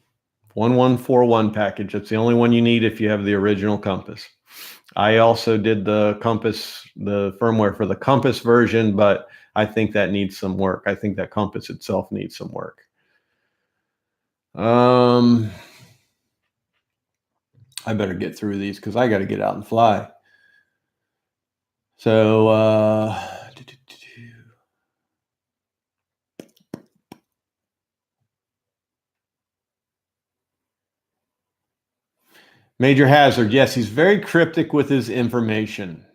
1141 package. That's the only one you need if you have the original Compass. I also did the Compass, the firmware for the Compass version, but I think that needs some work. I think that Compass itself needs some work. I better get through these because I got to get out and fly. So, Major Hazard, yes, he's very cryptic with his information,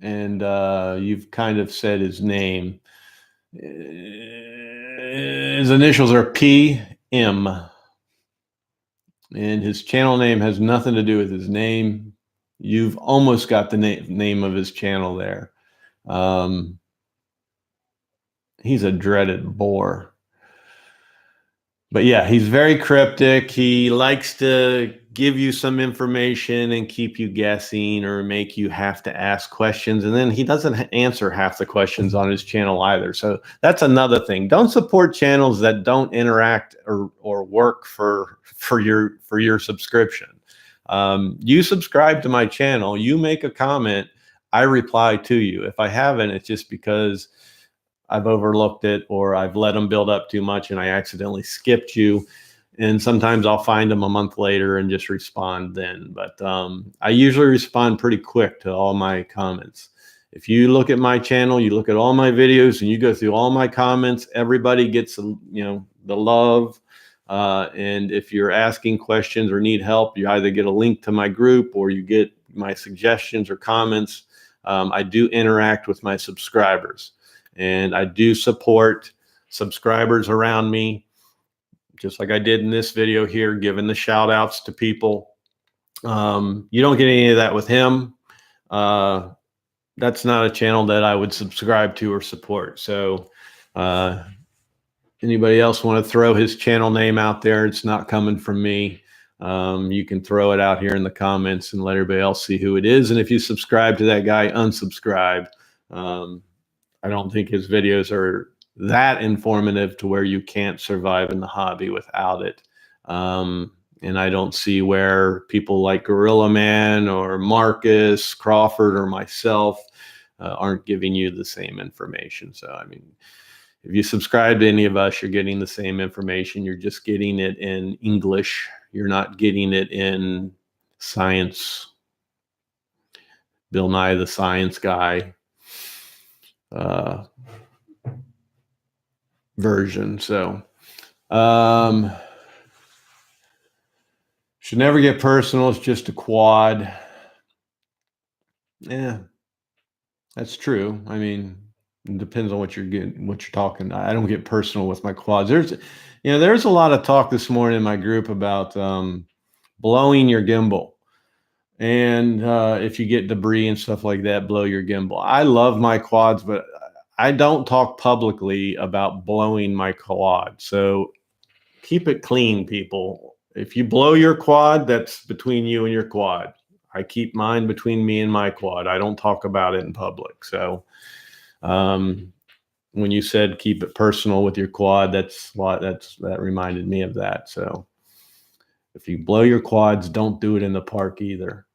and you've kind of said his name. His initials are PM, and his channel name has nothing to do with his name. You've almost got the name of his channel there. He's a dreaded bore. But yeah, he's very cryptic. He likes to give you some information and keep you guessing or make you have to ask questions. And then he doesn't answer half the questions on his channel either. So that's another thing. Don't support channels that don't interact or work for your subscription. You subscribe to my channel, you make a comment, I reply to you. If I haven't, it's just because I've overlooked it, or I've let them build up too much and I accidentally skipped you. And sometimes I'll find them a month later and just respond then. But I usually respond pretty quick to all my comments. If you look at my channel, you look at all my videos, and you go through all my comments, everybody gets, the love. And if you're asking questions or need help, you either get a link to my group or you get my suggestions or comments. I do interact with my subscribers, and I do support subscribers around me, just like I did in this video here, giving the shout outs to people. You don't get any of that with him. That's not a channel that I would subscribe to or support. So anybody else want to throw his channel name out there? It's not coming from me. You can throw it out here in the comments and let everybody else see who it is. And if you subscribe to that guy, unsubscribe. I don't think his videos are that informative to where you can't survive in the hobby without it. And I don't see where people like Gorilla Man or Marcus Crawford or myself aren't giving you the same information. So, I mean, if you subscribe to any of us, you're getting the same information. You're just getting it in English. You're not getting it in science. Bill Nye the Science Guy version. So, should never get personal. It's just a quad. Yeah, that's true. I mean, it depends on what you're getting, what you're talking. I don't get personal with my quads. There's a lot of talk this morning in my group about blowing your gimbal. And if you get debris and stuff like that, blow your gimbal. I love my quads, but I don't talk publicly about blowing my quad. So keep it clean, people. If you blow your quad, that's between you and your quad. I keep mine between me and my quad. I don't talk about it in public. So when you said keep it personal with your quad, that reminded me of that. So if you blow your quads, don't do it in the park either.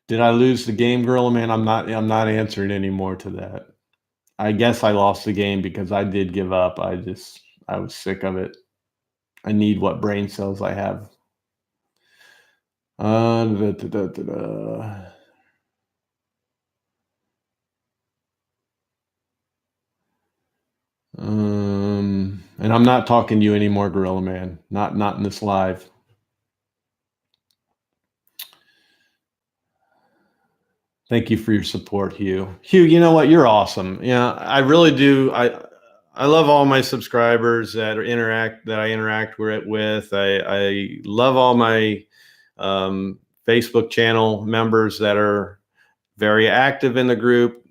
Did I lose the game, Gorilla Man? I'm not answering any more to that. I guess I lost the game because I did give up. I was sick of it. I need what brain cells I have. And I'm not talking to you anymore, Gorilla Man. Not in this live. Thank you for your support, Hugh. Hugh, you know what? You're awesome. Yeah, I really do. I love all my subscribers that I interact with. I love all my Facebook channel members that are very active in the group.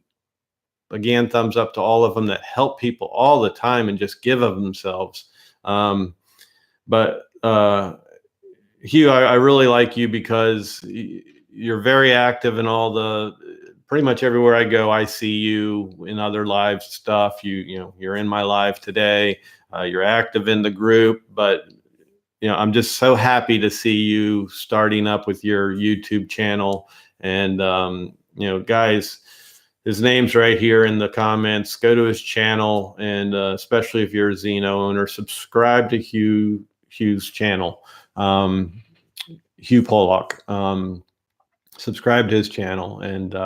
Again, thumbs up to all of them that help people all the time and just give of themselves. But Hugh, I really like you because you're very active in pretty much everywhere I go. I see you in other live stuff. You're in my live today. You're active in the group, but I'm just so happy to see you starting up with your YouTube channel. And guys, his name's right here in the comments. Go to his channel, and especially if you're a Xeno owner, subscribe to Hugh's channel, Hugh Pollock. Subscribe to his channel, and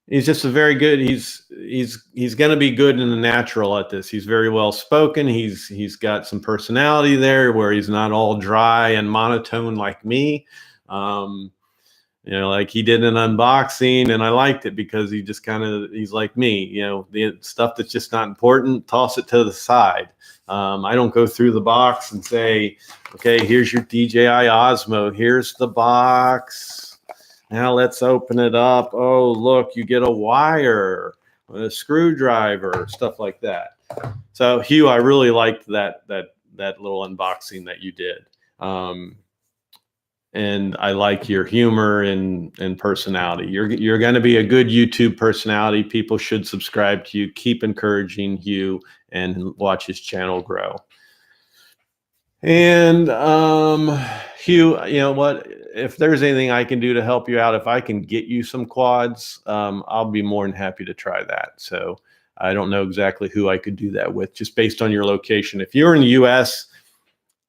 he's just a very good. He's going to be good in the natural at this. He's very well spoken. He's got some personality there where he's not all dry and monotone like me. Like he did an unboxing, and I liked it because he's like me. The stuff that's just not important, toss it to the side. I don't go through the box and say, okay, here's your DJI Osmo. Here's the box. Now let's open it up. Oh, look, you get a wire, a screwdriver, stuff like that. So Hugh, I really liked that little unboxing that you did. And I like your humor and personality. You're going to be a good YouTube personality. People should subscribe to you. Keep encouraging Hugh and watch his channel grow. And Hugh, you know what? If there's anything I can do to help you out, if I can get you some quads, I'll be more than happy to try that. So I don't know exactly who I could do that with, just based on your location. If you're in the U.S.,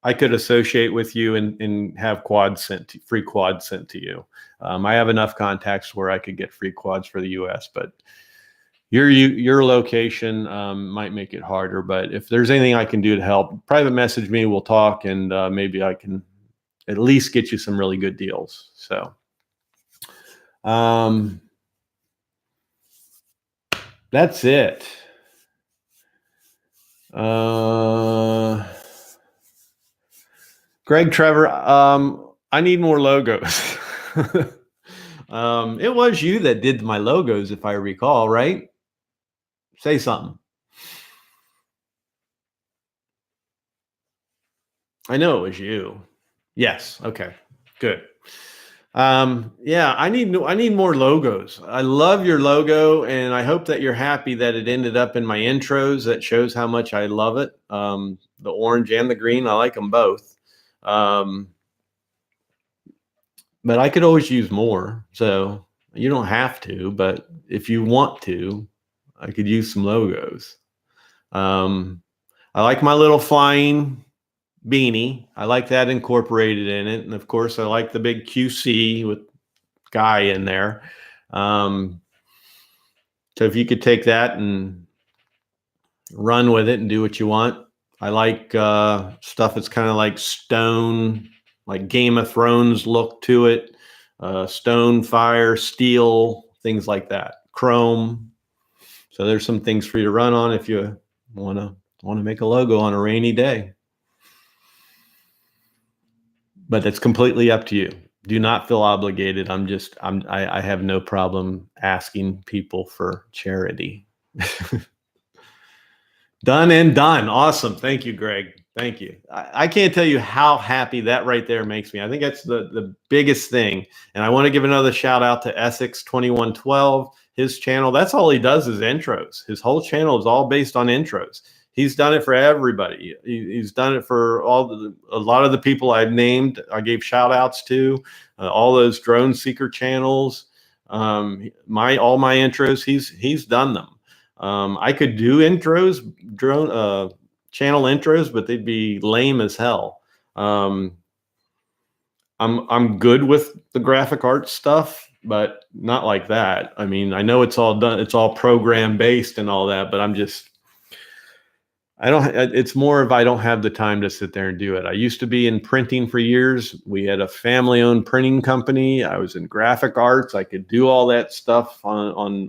I could associate with you and have quads free quads sent to you. I have enough contacts where I could get free quads for the U.S., but your location might make it harder. But if there's anything I can do to help, private message me. We'll talk, and maybe I can at least get you some really good deals. So, that's it. Greg Trevor, I need more logos. It was you that did my logos, if I recall, right? Say something. I know it was you. Yes. Okay. Good. Yeah, I need more logos. I love your logo, and I hope that you're happy that it ended up in my intros. That shows how much I love it. The orange and the green, I like them both. But I could always use more. So you don't have to, but if you want to, I could use some logos. I like my little flying beanie. I like that incorporated in it. And of course, I like the big QC with Guy in there. So if you could take that and run with it and do what you want. I like stuff that's kind of like stone, like Game of Thrones look to it. Stone, fire, steel, things like that. Chrome. So there's some things for you to run on if you want to make a logo on a rainy day. But it's completely up to you. Do not feel obligated. I have no problem asking people for charity. Done and done. Awesome. Thank you, Greg. Thank you. I can't tell you how happy that right there makes me. I think that's the biggest thing. And I want to give another shout out to Essex 2112. His channel, that's all he does is intros. His whole channel is all based on intros. He's done it for everybody. He's done it for a lot of the people I've named. I gave shout outs to all those drone seeker channels. All my intros, he's done them. I could do channel intros, but they'd be lame as hell. I'm good with the graphic art stuff, but not like that. I mean, I know it's all done, it's all program based and all that, but it's more of I don't have the time to sit there and do it. I used to be in printing for years. We had a family owned printing company. I was in graphic arts. I could do all that stuff on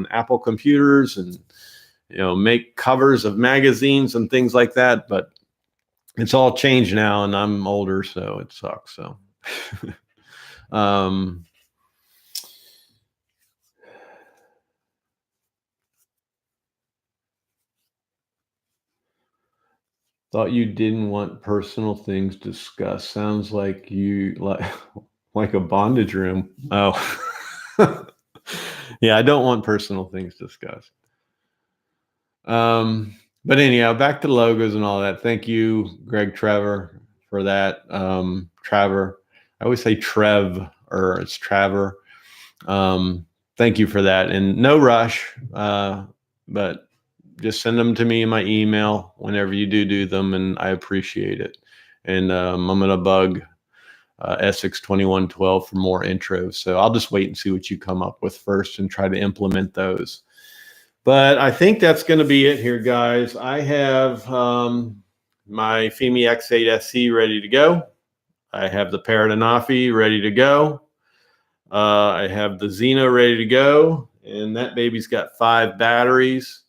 Apple computers and make covers of magazines and things like that. But it's all changed now, and I'm older, so it sucks. So, thought you didn't want personal things discussed. Sounds like you like a bondage room. Oh, yeah, I don't want personal things discussed. But anyhow, back to logos and all that. Thank you, Greg Trevor, for that. Trevor, I always say Trev, or it's Trevor. Thank you for that. And no rush, but just send them to me in my email whenever you do them, and I appreciate it. And I'm going to bug Essex 2112 for more intros. So I'll just wait and see what you come up with first and try to implement those. But I think that's going to be it here, guys. I have my FIMI X8 SC ready to go. I have the Parrot Anafi ready to go. I have the Xeno ready to go. And that baby's got 5 batteries.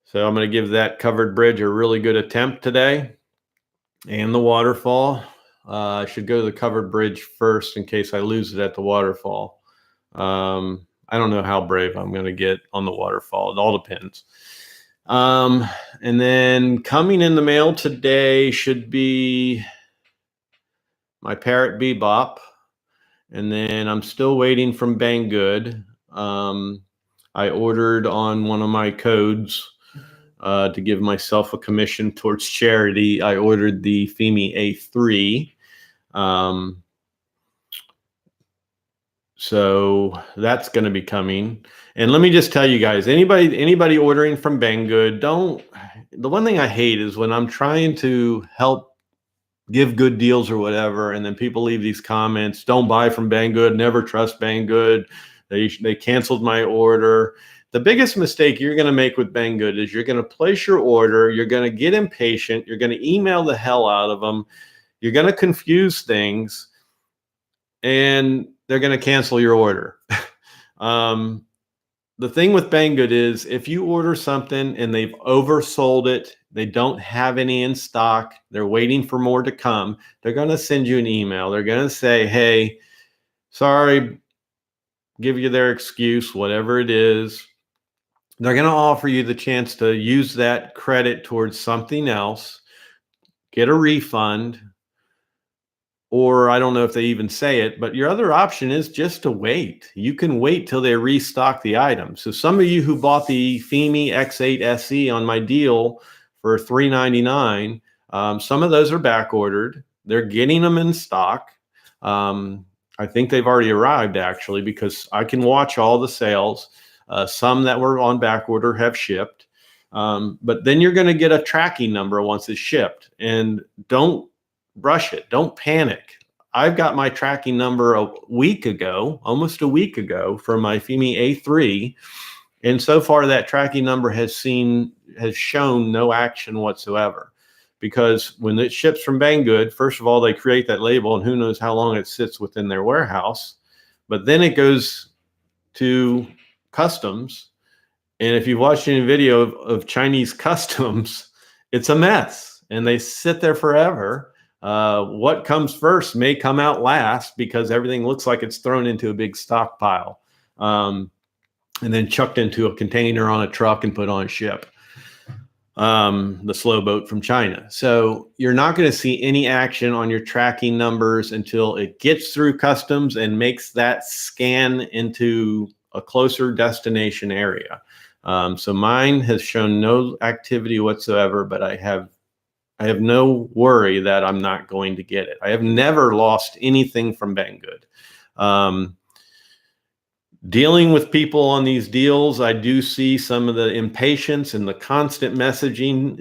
So I'm going to give that covered bridge a really good attempt today. And the waterfall. I should go to the covered bridge first in case I lose it at the waterfall. I don't know how brave I'm going to get on the waterfall. It all depends. And then coming in the mail today should be my Parrot Bebop. And then I'm still waiting from Banggood. I ordered on one of my codes to give myself a commission towards charity. I ordered the FIMI A3. So that's going to be coming. And let me just tell you guys, anybody ordering from Banggood, the one thing I hate is when I'm trying to help give good deals or whatever, and then people leave these comments, don't buy from Banggood, never trust Banggood. They canceled my order. The biggest mistake you're going to make with Banggood is you're going to place your order, you're going to get impatient, you're going to email the hell out of them, you're going to confuse things, and they're going to cancel your order. The thing with Banggood is if you order something and they've oversold it, they don't have any in stock, they're waiting for more to come, they're going to send you an email. They're going to say, hey, sorry, give you their excuse, whatever it is. They're going to offer you the chance to use that credit towards something else, get a refund, or I don't know if they even say it, but your other option is just to wait. You can wait till they restock the item. So some of you who bought the FIMI X8 SE on my deal for $399, some of those are back ordered. They're getting them in stock. I think they've already arrived actually, because I can watch all the sales. Some that were on back order have shipped. But then you're going to get a tracking number once it's shipped, and don't rush it. Don't panic. I've got my tracking number almost a week ago for my FIMI A3. And so far that tracking number has shown no action whatsoever, because when it ships from Banggood, first of all, they create that label and who knows how long it sits within their warehouse, but then it goes to customs. And if you've watched any video of Chinese customs, it's a mess and they sit there forever. What comes first may come out last because everything looks like it's thrown into a big stockpile, and then chucked into a container on a truck and put on ship. The slow boat from China. So you're not going to see any action on your tracking numbers until it gets through customs and makes that scan into a closer destination area. So mine has shown no activity whatsoever, but I have no worry that I'm not going to get it. I have never lost anything from Banggood. Dealing with people on these deals, I do see some of the impatience and the constant messaging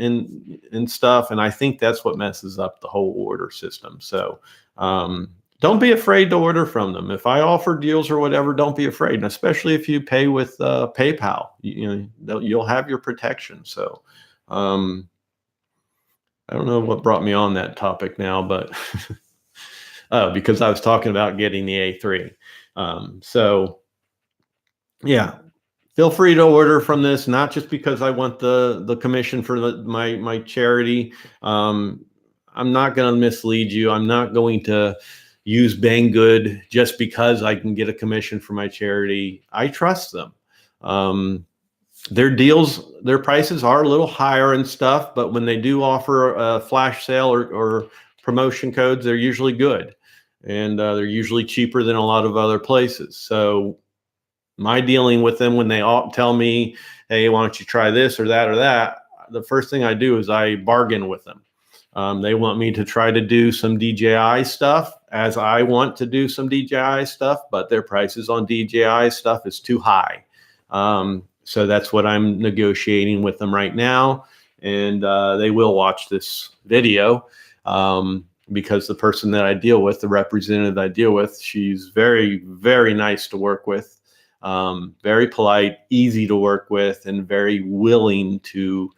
and stuff, and I think that's what messes up the whole order system. So don't be afraid to order from them. If I offer deals or whatever, don't be afraid, and especially if you pay with PayPal, you'll have your protection. So I don't know what brought me on that topic now, but because I was talking about getting the A3. So yeah, feel free to order from this, not just because I want the commission for my charity. I'm not going to mislead you. I'm not going to use Banggood just because I can get a commission for my charity. I trust them. Their deals, their prices are a little higher and stuff, but when they do offer a flash sale or promotion codes, they're usually good, and they're usually cheaper than a lot of other places. So my dealing with them, when they all tell me, hey, why don't you try this or that, the first thing I do is I bargain with them. They want me to try to do some DJI stuff as I want to do some DJI stuff, but their prices on DJI stuff is too high. So that's what I'm negotiating with them right now. And they will watch this video because the person that I deal with, the representative I deal with, she's very, very nice to work with. Very polite, easy to work with, and very willing to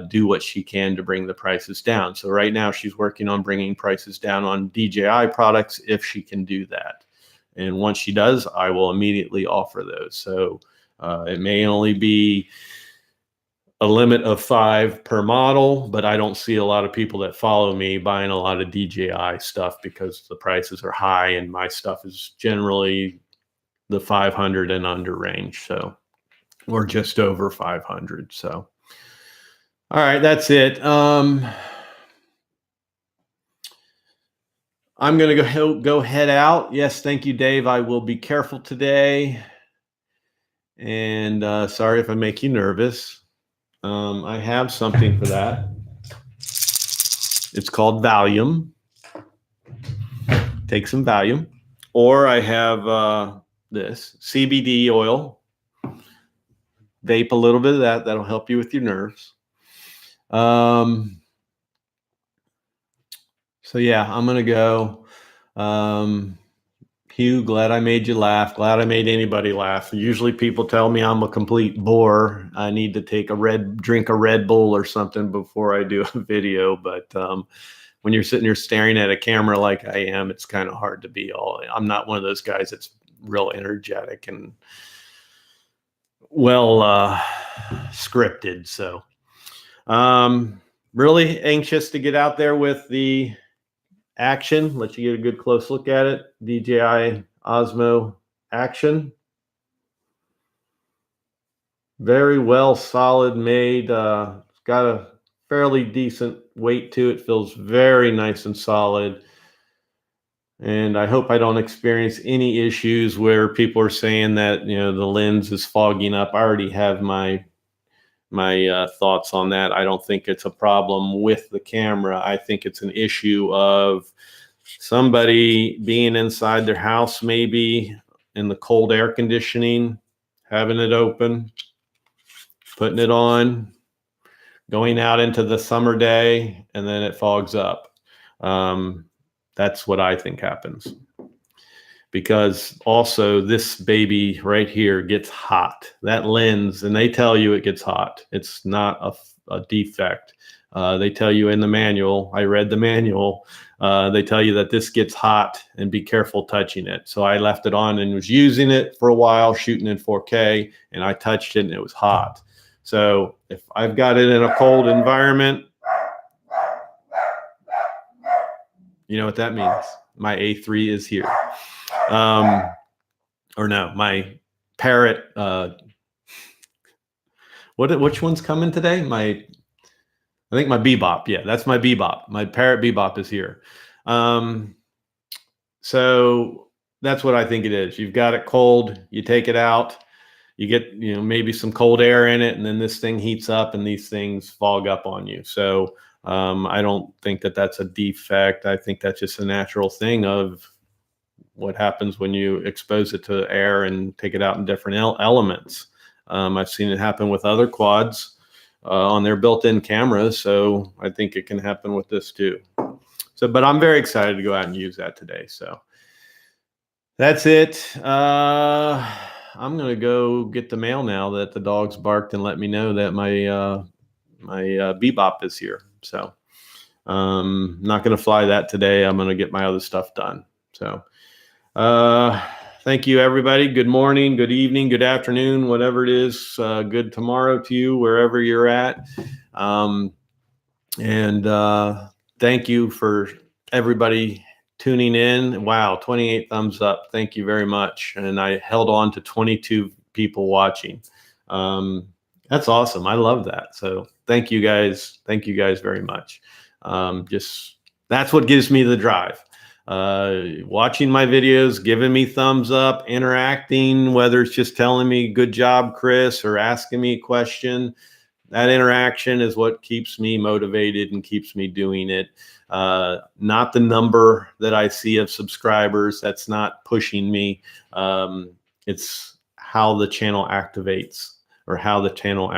do what she can to bring the prices down. So right now she's working on bringing prices down on DJI products if she can do that. And once she does, I will immediately offer those. So it may only be a limit of 5 per model, but I don't see a lot of people that follow me buying a lot of DJI stuff because the prices are high and my stuff is generally the 500 and under range. So, or just over 500. So, all right, that's it. I'm going to go head out. Yes. Thank you, Dave. I will be careful today. And sorry if I make you nervous. I have something for that. It's called Valium. Take some Valium. Or I have this CBD oil. Vape a little bit of that. That'll help you with your nerves. So yeah, I'm going to go. Hugh, glad I made you laugh. Glad I made anybody laugh. Usually people tell me I'm a complete bore. I need to drink a Red Bull or something before I do a video. But when you're sitting here staring at a camera like I am, it's kind of hard to be I'm not one of those guys that's real energetic and well scripted. So really anxious to get out there with the action. Let you get a good close look at it. DJI Osmo Action. Very well, solid made. It's got a fairly decent weight to it. Feels very nice and solid. And I hope I don't experience any issues where people are saying that, the lens is fogging up. I already have my thoughts on that. I don't think it's a problem with the camera. I think it's an issue of somebody being inside their house, maybe in the cold air conditioning, having it open, putting it on, going out into the summer day, and then it fogs up. That's what I think happens. Because also this baby right here gets hot. That lens, and they tell you it gets hot. It's not a defect. They tell you in the manual, I read the manual, they tell you that this gets hot and be careful touching it. So I left it on and was using it for a while, shooting in 4K, and I touched it and it was hot. So if I've got it in a cold environment, you know what that means. My A3 is here. Or no, my Parrot. Which one's coming today? I think my Bebop. Yeah, that's my Bebop. My Parrot Bebop is here. So that's what I think it is. You've got it cold. You take it out. You get, maybe some cold air in it, and then this thing heats up, and these things fog up on you. So I don't think that that's a defect. I think that's just a natural thing of what happens when you expose it to air and take it out in different elements. I've seen it happen with other quads on their built-in cameras, so I think it can happen with this too. So, but I'm very excited to go out and use that today. So that's it. I'm gonna go get the mail now that the dogs barked and let me know that my Bebop is here. So not gonna fly that today. I'm gonna get my other stuff done. So thank you, everybody. Good morning, good evening, good afternoon, whatever it is. Good tomorrow to you, wherever you're at. Thank you for everybody tuning in. Wow, 28 thumbs up. Thank you very much. And I held on to 22 people watching. That's awesome. I love that. So thank you guys. Thank you guys very much. That's what gives me the drive. Watching my videos, giving me thumbs up, interacting, whether it's just telling me good job, Chris, or asking me a question. That interaction is what keeps me motivated and keeps me doing it. Not the number that I see of subscribers. That's not pushing me. It's how the channel activates, or how the channel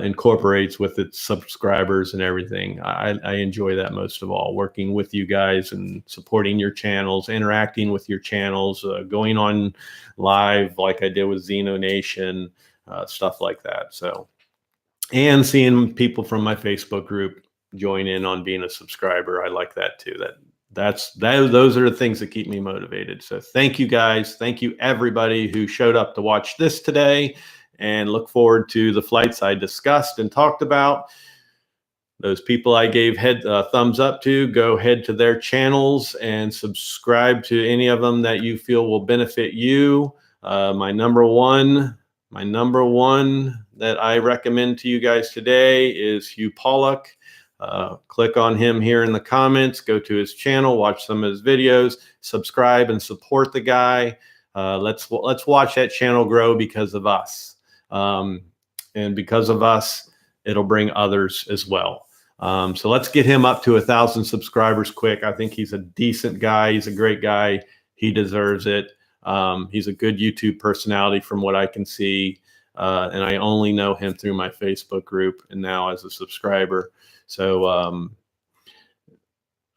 incorporates with its subscribers and everything. I enjoy that most of all, working with you guys and supporting your channels, interacting with your channels, going on live like I did with Xeno Nation, stuff like that. So, and seeing people from my Facebook group join in on being a subscriber. I like that too. Those are the things that keep me motivated. So thank you guys. Thank you everybody who showed up to watch this today, and look forward to the flights I discussed and talked about. Those people I gave thumbs up to, go head to their channels and subscribe to any of them that you feel will benefit you. My number one that I recommend to you guys today is Hugh Pollock. Click on him here in the comments, go to his channel, watch some of his videos, subscribe and support the guy. Let's watch that channel grow because of us. and because of us, it'll bring others as well. So let's get him up to 1,000 subscribers quick. I think he's a decent guy. He's a great guy. He deserves it. He's a good YouTube personality from what I can see. And I only know him through my Facebook group and now as a subscriber. So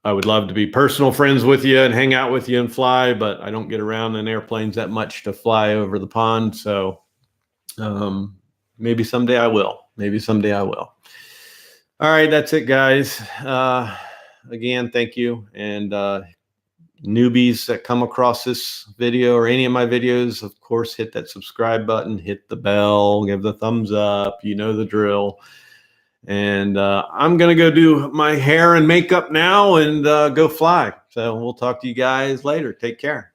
I would love to be personal friends with you and hang out with you and fly, but I don't get around in airplanes that much to fly over the pond. So maybe someday I will. Maybe someday I will. All right, that's it, guys. Again, thank you. And newbies that come across this video or any of my videos, of course, hit that subscribe button, hit the bell, give the thumbs up. You know the drill. And I'm going to go do my hair and makeup now and go fly. So we'll talk to you guys later. Take care.